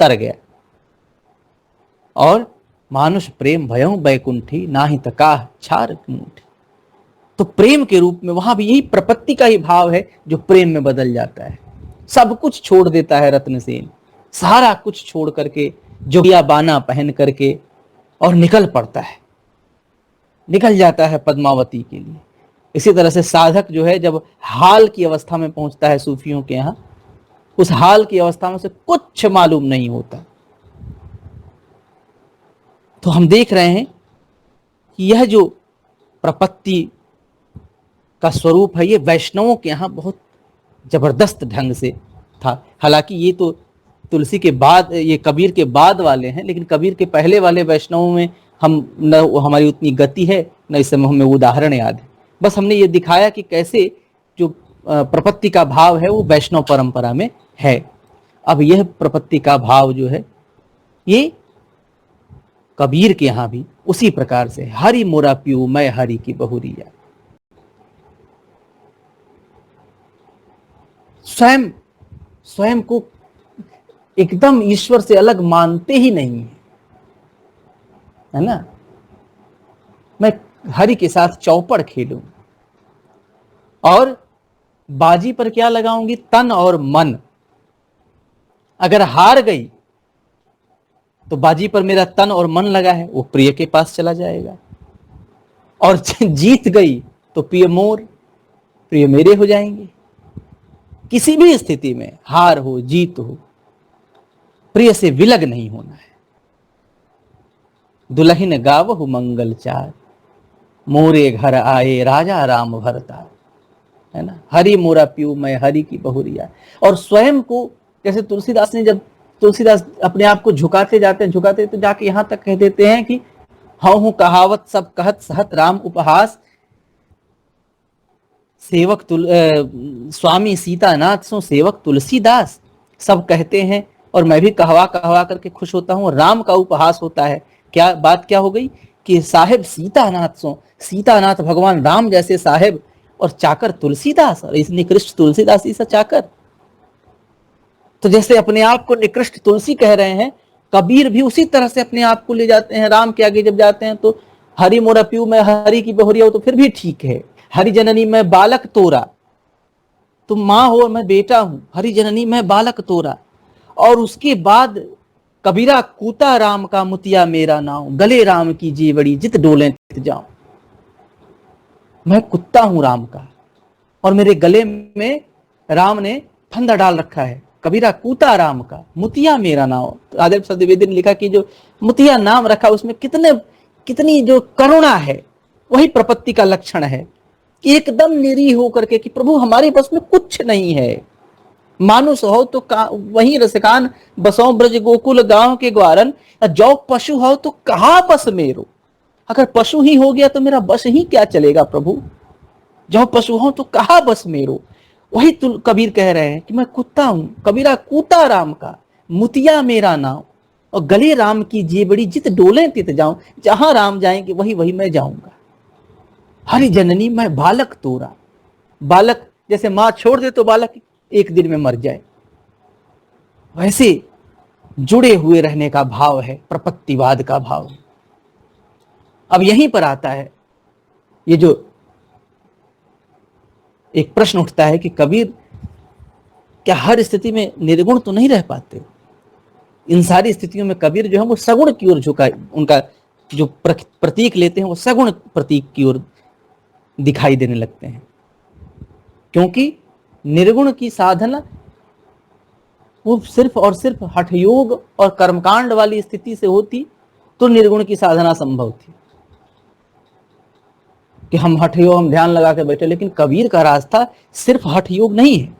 S2: तर गया। और मानुष प्रेम भयों बैकुंठी, नाहित काह छार मुठी। तो प्रेम के रूप में वहां भी यही प्रपत्ति का ही भाव है जो प्रेम में बदल जाता है। सब कुछ छोड़ देता है रत्नसेन, सारा कुछ छोड़ करके, जोगिया बाना पहन करके, और निकल पड़ता है, निकल जाता है पद्मावती के लिए। इसी तरह से साधक जो है, जब हाल की अवस्था में पहुंचता है सूफियों के यहां, उस हाल की अवस्था में से कुछ मालूम नहीं होता। तो हम देख रहे हैं कि यह जो प्रपत्ति का स्वरूप है, ये वैष्णवों के यहाँ बहुत जबरदस्त ढंग से था। हालांकि ये तो तुलसी के बाद, ये कबीर के बाद वाले हैं, लेकिन कबीर के पहले वाले वैष्णवों में हम न हमारी उतनी गति है, न इस समय हमें उदाहरण याद है। बस हमने ये दिखाया कि कैसे जो प्रपत्ति का भाव है वो वैष्णव परंपरा में है। अब यह प्रपत्ति का भाव जो है, ये कबीर के यहां भी उसी प्रकार से, हरि मोरा पियू मैं हरि की बहुरिया। स्वयं स्वयं को एकदम ईश्वर से अलग मानते ही नहीं है ना। मैं हरि के साथ चौपड़ खेलूं, और बाजी पर क्या लगाऊंगी? तन और मन। अगर हार गई तो बाजी पर मेरा तन और मन लगा है, वो प्रिय के पास चला जाएगा, और जीत गई तो प्रिय मोर, प्रिय मेरे हो जाएंगे। किसी भी स्थिति में, हार हो जीत हो, प्रिय से विलग नहीं होना है। दुल्हन गावहु मंगल चार, मोरे घर आए राजा राम भरतार, है ना। हरि मोरा पियू मैं हरि की बहुरिया। और स्वयं को, जैसे तुलसीदास ने, जब तुलसीदास अपने आप को झुकाते जाते हैं, झुकाते तो जाके यहां तक कह देते हैं कि हाँ हूं कहावत सब कहत सहत राम उपहास, सेवक स्वामी सीतानाथ सो सेवक तुलसीदास। सब कहते हैं और मैं भी कहवा कहवा करके खुश होता हूं। राम का उपहास होता है। क्या बात क्या हो गई कि साहेब सीतानाथ सो, सीतानाथ भगवान राम जैसे साहेब, और चाकर तुलसीदास, और इस निकृष्ट तुलसीदास इस चाकर। तो जैसे अपने आप को निकृष्ट तुलसी कह रहे हैं, कबीर भी उसी तरह से अपने आप को ले जाते हैं। राम के आगे जब जाते हैं तो हरि मोरा पियू मैं हरि की बहुरिया, तो फिर भी ठीक है। हरि जननी मैं बालक तोरा, तुम माँ हो और मैं बेटा हूं, हरि जननी मैं बालक तोरा। और उसके बाद कबीरा कूता राम का मुतिया मेरा नाम, गले राम की जीवड़ी जित डोले तित जाऊं। मैं कुत्ता हूं राम का, और मेरे गले में राम ने फंदा डाल रखा है। कबीरा कूता राम का, मुतिया मेरा नाम। तो आदर्श द्विवेदी ने लिखा कि जो मुतिया नाम रखा उसमें कितनी जो करुणा है, वही प्रपत्ति का लक्षण है। एकदम निरीह होकर के कि प्रभु हमारे बस में कुछ नहीं है। मानुष हो तो वही रसिकान बसों ब्रज गोकुल गांव के ग्वारन, जो पशु हो तो कहा बस मेरो। अगर पशु ही हो गया तो मेरा बस ही क्या चलेगा प्रभु। जो पशु हो तो कहा बस मेरो। वही कबीर कह रहे हैं कि मैं कुत्ता हूं, कबीरा कूता राम का, मुतिया मेरा नाम, और गले राम की जेबड़ी जित डोले तित जाऊं। जहां राम जाएंगे वही वही मैं जाऊंगा। हरि जननी मैं बालक तोरा। बालक जैसे मां छोड़ दे तो बालक एक दिन में मर जाए, वैसे जुड़े हुए रहने का भाव है, प्रपत्तिवाद का भाव। अब यहीं पर आता है ये जो एक प्रश्न उठता है कि कबीर क्या हर स्थिति में निर्गुण तो नहीं रह पाते। इन सारी स्थितियों में कबीर जो है वो सगुण की ओर झुका, उनका जो प्रतीक लेते हैं वो सगुण प्रतीक की ओर दिखाई देने लगते हैं। क्योंकि निर्गुण की साधना वो सिर्फ और सिर्फ हठ योग और कर्मकांड वाली स्थिति से होती तो निर्गुण की साधना संभव थी कि हम हठ योग, हम ध्यान लगा के बैठे। लेकिन कबीर का रास्ता सिर्फ हठ योग नहीं है,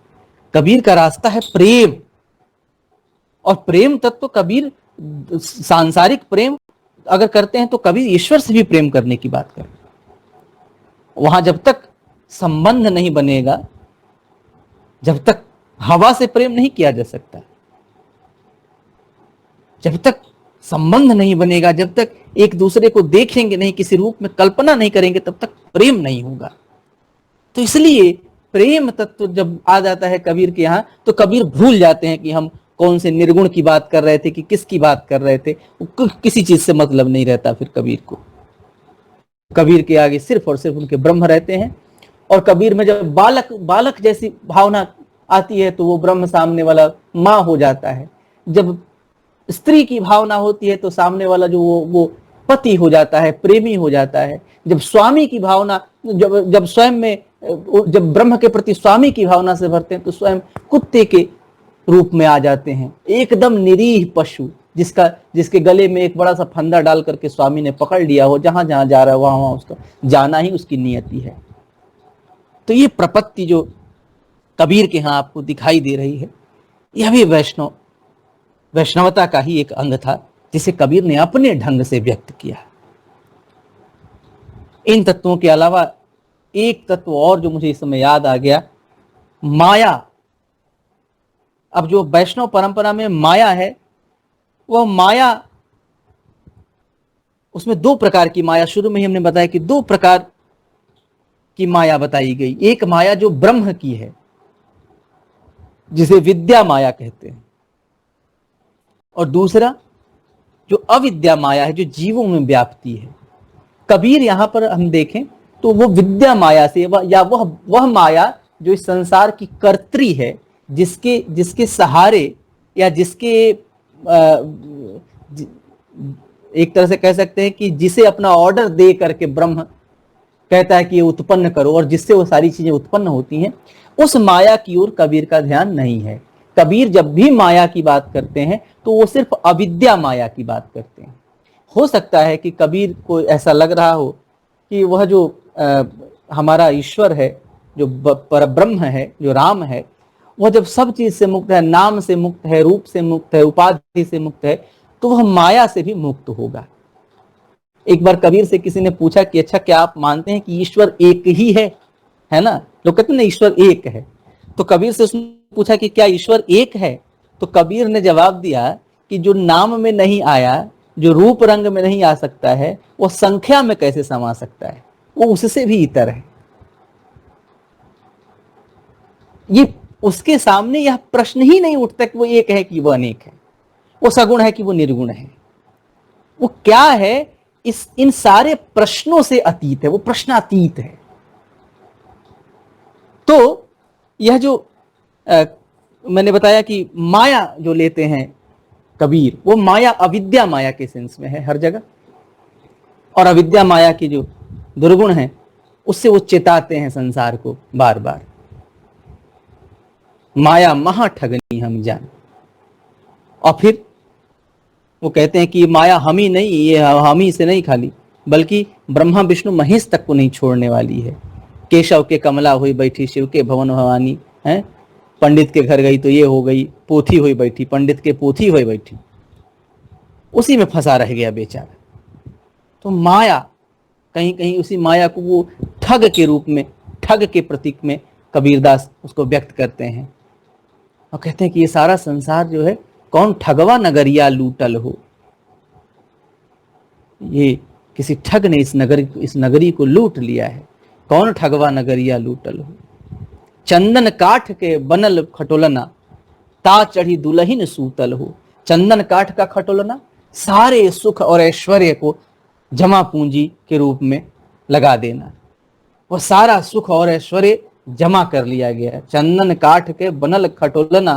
S2: कबीर का रास्ता है प्रेम। और प्रेम तत्व कबीर सांसारिक प्रेम अगर करते हैं तो कबीर ईश्वर से भी प्रेम करने की बात करें। वहां जब तक संबंध नहीं बनेगा, जब तक हवा से प्रेम नहीं किया जा सकता, जब तक संबंध नहीं बनेगा, जब तक एक दूसरे को देखेंगे नहीं, किसी रूप में कल्पना नहीं करेंगे, तब तक प्रेम नहीं होगा। तो इसलिए प्रेम तत्व जब आ जाता है कबीर के यहाँ तो कबीर भूल जाते हैं कि हम कौन से निर्गुण की बात कर रहे थे कि किसकी बात कर रहे थे। किसी चीज से मतलब नहीं रहता फिर कबीर को। कबीर के आगे सिर्फ और सिर्फ उनके ब्रह्म रहते हैं। और कबीर में जब बालक जैसी भावना आती है तो वो ब्रह्म सामने वाला माँ हो जाता है। जब स्त्री की भावना होती है तो सामने वाला जो वो पति हो जाता है, प्रेमी हो जाता है। जब स्वामी की भावना, जब स्वयं में, जब ब्रह्म के प्रति स्वामी की भावना से भरते हैं तो स्वयं कुत्ते के रूप में आ जाते हैं। एकदम निरीह पशु जिसके गले में एक बड़ा सा फंदा डाल करके स्वामी ने पकड़ लिया हो, जहां जहां जा रहा है वहां वहां उसका जाना ही उसकी नियति है। तो ये प्रपत्ति जो कबीर के यहाँ आपको दिखाई दे रही है, यह भी वैष्णवता का ही एक अंग था जिसे कबीर ने अपने ढंग से व्यक्त किया। इन तत्वों के अलावा एक तत्व और जो मुझे इस समय याद आ गया, माया। अब जो वैष्णव परंपरा में माया है, वह माया, उसमें दो प्रकार की माया, शुरू में ही हमने बताया कि दो प्रकार की माया बताई गई। एक माया जो ब्रह्म की है, जिसे विद्या माया कहते हैं, और दूसरा जो अविद्या माया है, जो जीवों में व्याप्ति है। कबीर यहां पर हम देखें तो वो विद्या माया से वह माया जो इस संसार की कर्त्री है, जिसके सहारे या जिसके एक तरह से कह सकते हैं कि जिसे अपना ऑर्डर दे करके ब्रह्म कहता है कि ये उत्पन्न करो, और जिससे वो सारी चीजें उत्पन्न होती हैं, उस माया की ओर कबीर का ध्यान नहीं है। कबीर जब भी माया की बात करते हैं तो वो सिर्फ अविद्या माया की बात करते हैं। हो सकता है कि कबीर को ऐसा लग रहा हो कि वह जो हमारा ईश्वर है, जो परब्रह्म है, जो राम है, वह जब सब चीज से मुक्त है, नाम से मुक्त है, रूप से मुक्त है, उपाधि से मुक्त है, तो वह माया से भी मुक्त होगा। एक बार कबीर से किसी ने पूछा कि अच्छा, क्या आप मानते हैं कि ईश्वर एक ही है ना? लोग कहते हैं ईश्वर एक है। तो कबीर से उसने पूछा कि क्या ईश्वर एक है? तो कबीर ने जवाब दिया कि जो नाम में नहीं आया, जो रूप रंग में नहीं आ सकता है, वो संख्या में कैसे समा सकता है? वो उससे भी इतर है। ये उसके सामने यह प्रश्न ही नहीं उठता कि वो एक है कि वो अनेक है, वो सगुण है कि वो निर्गुण है। वो क्या है, इन सारे प्रश्नों से अतीत है, वो प्रश्नातीत है। तो यह जो मैंने बताया कि माया जो लेते हैं कबीर, वो माया अविद्या माया के सेंस में है हर जगह, और अविद्या माया की जो दुर्गुण है उससे वो चेताते हैं संसार को बार बार। माया महा ठगनी हम जान। और फिर वो कहते हैं कि माया हम ही नहीं, ये हम ही से नहीं खाली, बल्कि ब्रह्मा विष्णु महेश तक को नहीं छोड़ने वाली है। केशव के कमला हुई बैठी, शिव के भवन भवानी है, पंडित के घर गई तो ये हो गई, पोथी हुई बैठी, पंडित के पोथी हुई बैठी, उसी में फंसा रह गया बेचारा। तो माया, कहीं कहीं उसी माया को वो ठग के रूप में, ठग के प्रतीक में कबीरदास उसको व्यक्त करते हैं और कहते हैं कि ये सारा संसार जो है, कौन ठगवा नगरिया लूटल हो, ये किसी ठग ने इस नगरी को लूट लिया है। कौन ठगवा नगरिया लूटल हो, चंदन काठ के बनल खटोलना, ता चढ़ी दुल्हिन सूतल हो। चंदन काठ का खटोलना, सारे सुख और ऐश्वर्य को जमा पूंजी के रूप में लगा देना, वह सारा सुख और ऐश्वर्य जमा कर लिया गया। चंदन काठ के बनल खटोलना,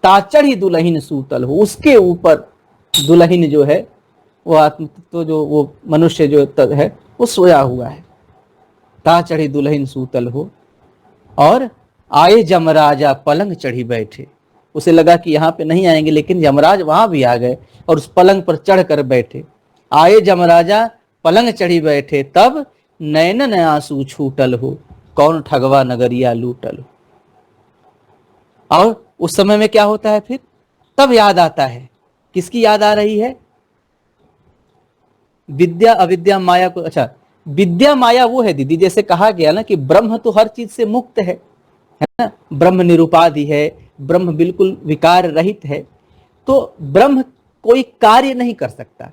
S2: ता चढ़ी दुल्हिन सूतल हो। उसके ऊपर दुल्हिन जो है, वो आत्म तो जो वो मनुष्य जो है वो सोया हुआ है। ता चढ़ी दुल्हिन सूतल हो। और आए जमराजा पलंग चढ़ी बैठे। उसे लगा कि यहाँ पे नहीं आएंगे, लेकिन यमराज वहां भी आ गए और उस पलंग पर चढ़ कर बैठे। आए जमराजा पलंग चढ़ी बैठे, तब नैनन आंसू छूटल हो, कौन ठगवा नगरिया लूटल हो। और उस समय में क्या होता है फिर, तब याद आता है, किसकी याद आ रही है, विद्या अविद्या माया को। अच्छा, विद्या माया वो है दीदी, जैसे कहा गया ना कि ब्रह्म तो हर चीज से मुक्त है ना, ब्रह्म निरुपाधि है, ब्रह्म बिल्कुल विकार रहित है। तो ब्रह्म कोई कार्य नहीं कर सकता,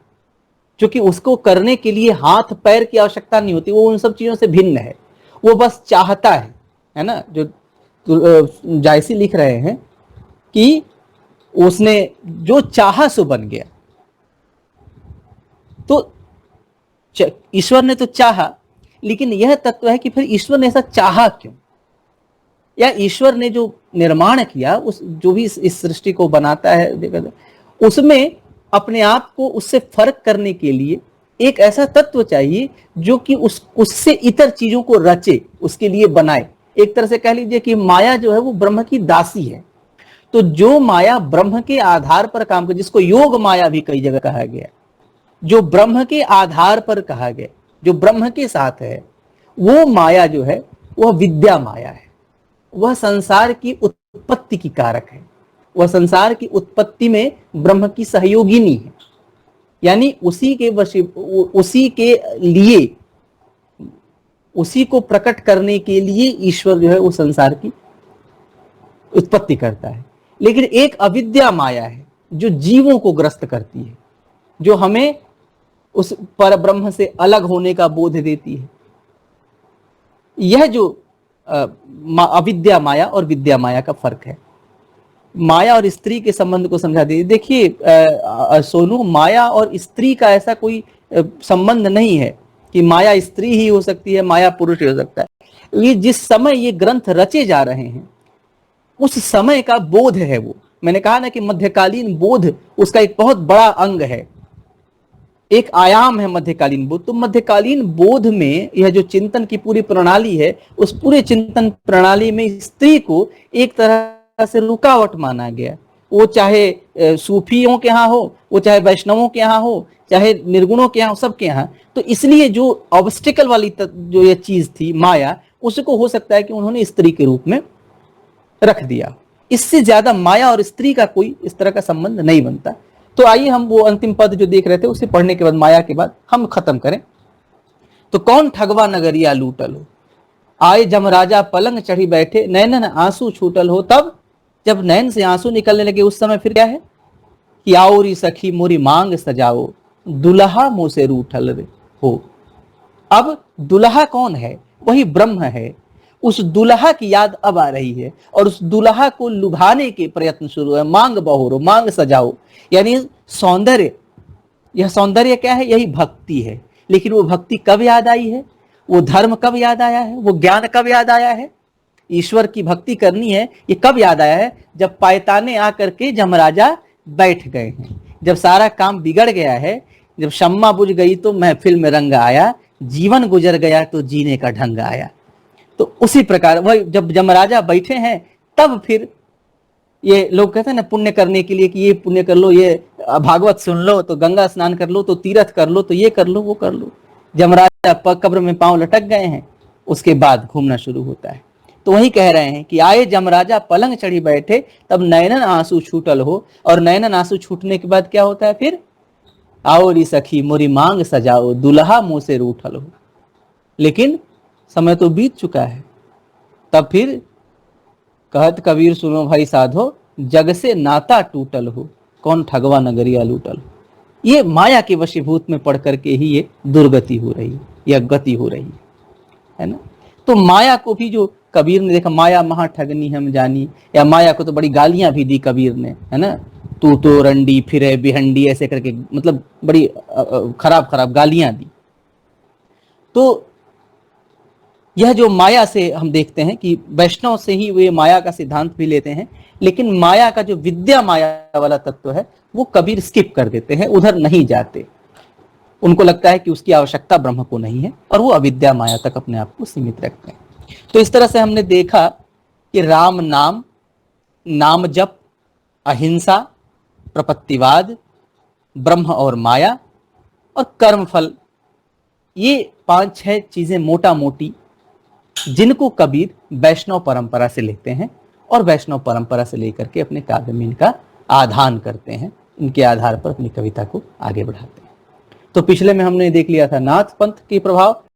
S2: क्योंकि उसको करने के लिए हाथ पैर की आवश्यकता नहीं होती, वो उन सब चीजों से भिन्न है। वो बस चाहता है ना। जो जायसी लिख रहे हैं कि उसने जो चाहा सो बन गया। तो ईश्वर ने तो चाहा, लेकिन यह तत्व है कि फिर ईश्वर ने ऐसा चाहा क्यों, या ईश्वर ने जो निर्माण किया, उस जो भी इस सृष्टि को बनाता है, उसमें अपने आप को उससे फर्क करने के लिए एक ऐसा तत्व चाहिए जो कि उससे इतर चीजों को रचे, उसके लिए बनाए। एक तरह से कह लीजिए कि माया जो है वो ब्रह्म की दासी है। तो जो माया ब्रह्म के आधार पर काम कर, जिसको योग माया भी कई जगह कहा गया, जो ब्रह्म के आधार पर कहा गया, जो ब्रह्म के साथ है, वो माया जो है वह विद्या माया है। वह संसार की उत्पत्ति की कारक है, वह संसार की उत्पत्ति में ब्रह्म की सहयोगिनी है। यानी उसी के लिए, उसी को प्रकट करने के लिए ईश्वर जो है वो संसार की उत्पत्ति करता है। लेकिन एक अविद्या माया है जो जीवों को ग्रस्त करती है, जो हमें उस पर ब्रह्म से अलग होने का बोध देती है। यह जो अविद्या माया और विद्या माया का फर्क है। माया और स्त्री के संबंध को समझा दीजिए। देखिए सोनू, माया और स्त्री का ऐसा कोई संबंध नहीं है कि माया स्त्री ही हो सकती है, माया पुरुष ही हो सकता है। ये जिस समय ये ग्रंथ रचे जा रहे हैं, उस समय का बोध है वो। मैंने कहा ना कि मध्यकालीन बोध उसका एक बहुत बड़ा अंग है, एक आयाम है मध्यकालीन बोध। तो मध्यकालीन बोध में यह जो चिंतन की पूरी प्रणाली है, उस पूरे चिंतन प्रणाली में स्त्री को एक तरह से रुकावट माना गया। वो चाहे सूफियों के यहाँ हो, वो चाहे वैष्णवों के यहाँ हो, चाहे निर्गुणों के यहाँ हो, सबके यहाँ। तो इसलिए जो ऑब्स्टिकल वाली जो ये चीज थी माया, उसको हो सकता है कि उन्होंने स्त्री के रूप में रख दिया। इससे ज्यादा माया और स्त्री का कोई इस तरह का संबंध नहीं बनता। तो आइए हम वो अंतिम पद जो देख रहे थे उसे पढ़ने के बाद, माया के बाद हम खत्म करें। तो कौन ठगवा नगरिया लूटल हो, आए जमराजा पलंग चढ़ी बैठे, नैनन आंसू छूटल हो। तब जब नैन से आंसू निकलने लगे, उस समय फिर क्या है कि आओरी सखी मोरी मांग सजाओ, दुल्हा मुंह से रूठल हो। अब दुल्हा कौन है, वही ब्रह्म है। उस दुल्हा की याद अब आ रही है और उस दुल्हा को लुभाने के प्रयत्न शुरू है। मांग बहोरो, मांग सजाओ, यानी सौंदर्य। यह सौंदर्य क्या है, यही भक्ति है। लेकिन वो भक्ति कब याद आई है, वो धर्म कब याद आया है, वो ज्ञान कब याद आया है, ईश्वर की भक्ति करनी है, ये कब याद आया है, जब पायताने आकर के जमराजा बैठ गए हैं, जब सारा काम बिगड़ गया है, जब शम्मा बुझ गई तो महफिल में रंग आया, जीवन गुजर गया तो जीने का ढंग आया। तो उसी प्रकार वह जब जमराजा बैठे हैं, तब फिर ये लोग कहते हैं ना पुण्य करने के लिए कि ये पुण्य कर लो, ये भागवत सुन लो, तो गंगा स्नान कर लो, तो तीर्थ कर लो, तो ये कर लो, वो कर लो। जमराजा कब्र में पांव लटक गए हैं, उसके बाद घूमना शुरू होता है। तो वही कह रहे हैं कि आए जमराजा पलंग चढ़ी बैठे, तब नयनन आंसू छूटल हो। और नयनन आंसू छूटने के बाद क्या होता है फिर? आओ री सखी मोरी मांग सजाओ, दुल्हा मुंह से रूठल हो। लेकिन समय तो बीत चुका है। तब फिर कहत कबीर सुनो भाई साधो, जग से नाता टूटल हो, कौन ठगवा नगरिया लूटल हो। ये माया के वशीभूत में पढ़ करके ही ये दुर्गति हो रही है या गति हो रही है ना। तो माया को भी जो कबीर ने देखा, माया महा ठगनी हम जानी, या माया को तो बड़ी गालियां भी दी कबीर ने, है ना। तू तो रंडी फिरे बिहंडी, ऐसे करके मतलब बड़ी खराब खराब गालियां दी। तो यह जो माया से हम देखते हैं कि वैष्णव से ही वे माया का सिद्धांत भी लेते हैं, लेकिन माया का जो विद्या माया वाला तत्व है वो कबीर स्किप कर देते हैं, उधर नहीं जाते। उनको लगता है कि उसकी आवश्यकता ब्रह्म को नहीं है और वो अविद्या माया तक अपने आप को सीमित रखते हैं। तो इस तरह से हमने देखा कि राम नाम, नाम जप, अहिंसा, प्रपत्तिवाद, ब्रह्म और माया और कर्म फल, ये 5-6 चीजें मोटा मोटी जिनको कबीर वैष्णव परंपरा से लेते हैं और वैष्णव परंपरा से लेकर के अपने काव्य में इनका आधान करते हैं, इनके आधार पर अपनी कविता को आगे बढ़ाते हैं। तो पिछले में हमने देख लिया था नाथ पंथ के प्रभाव,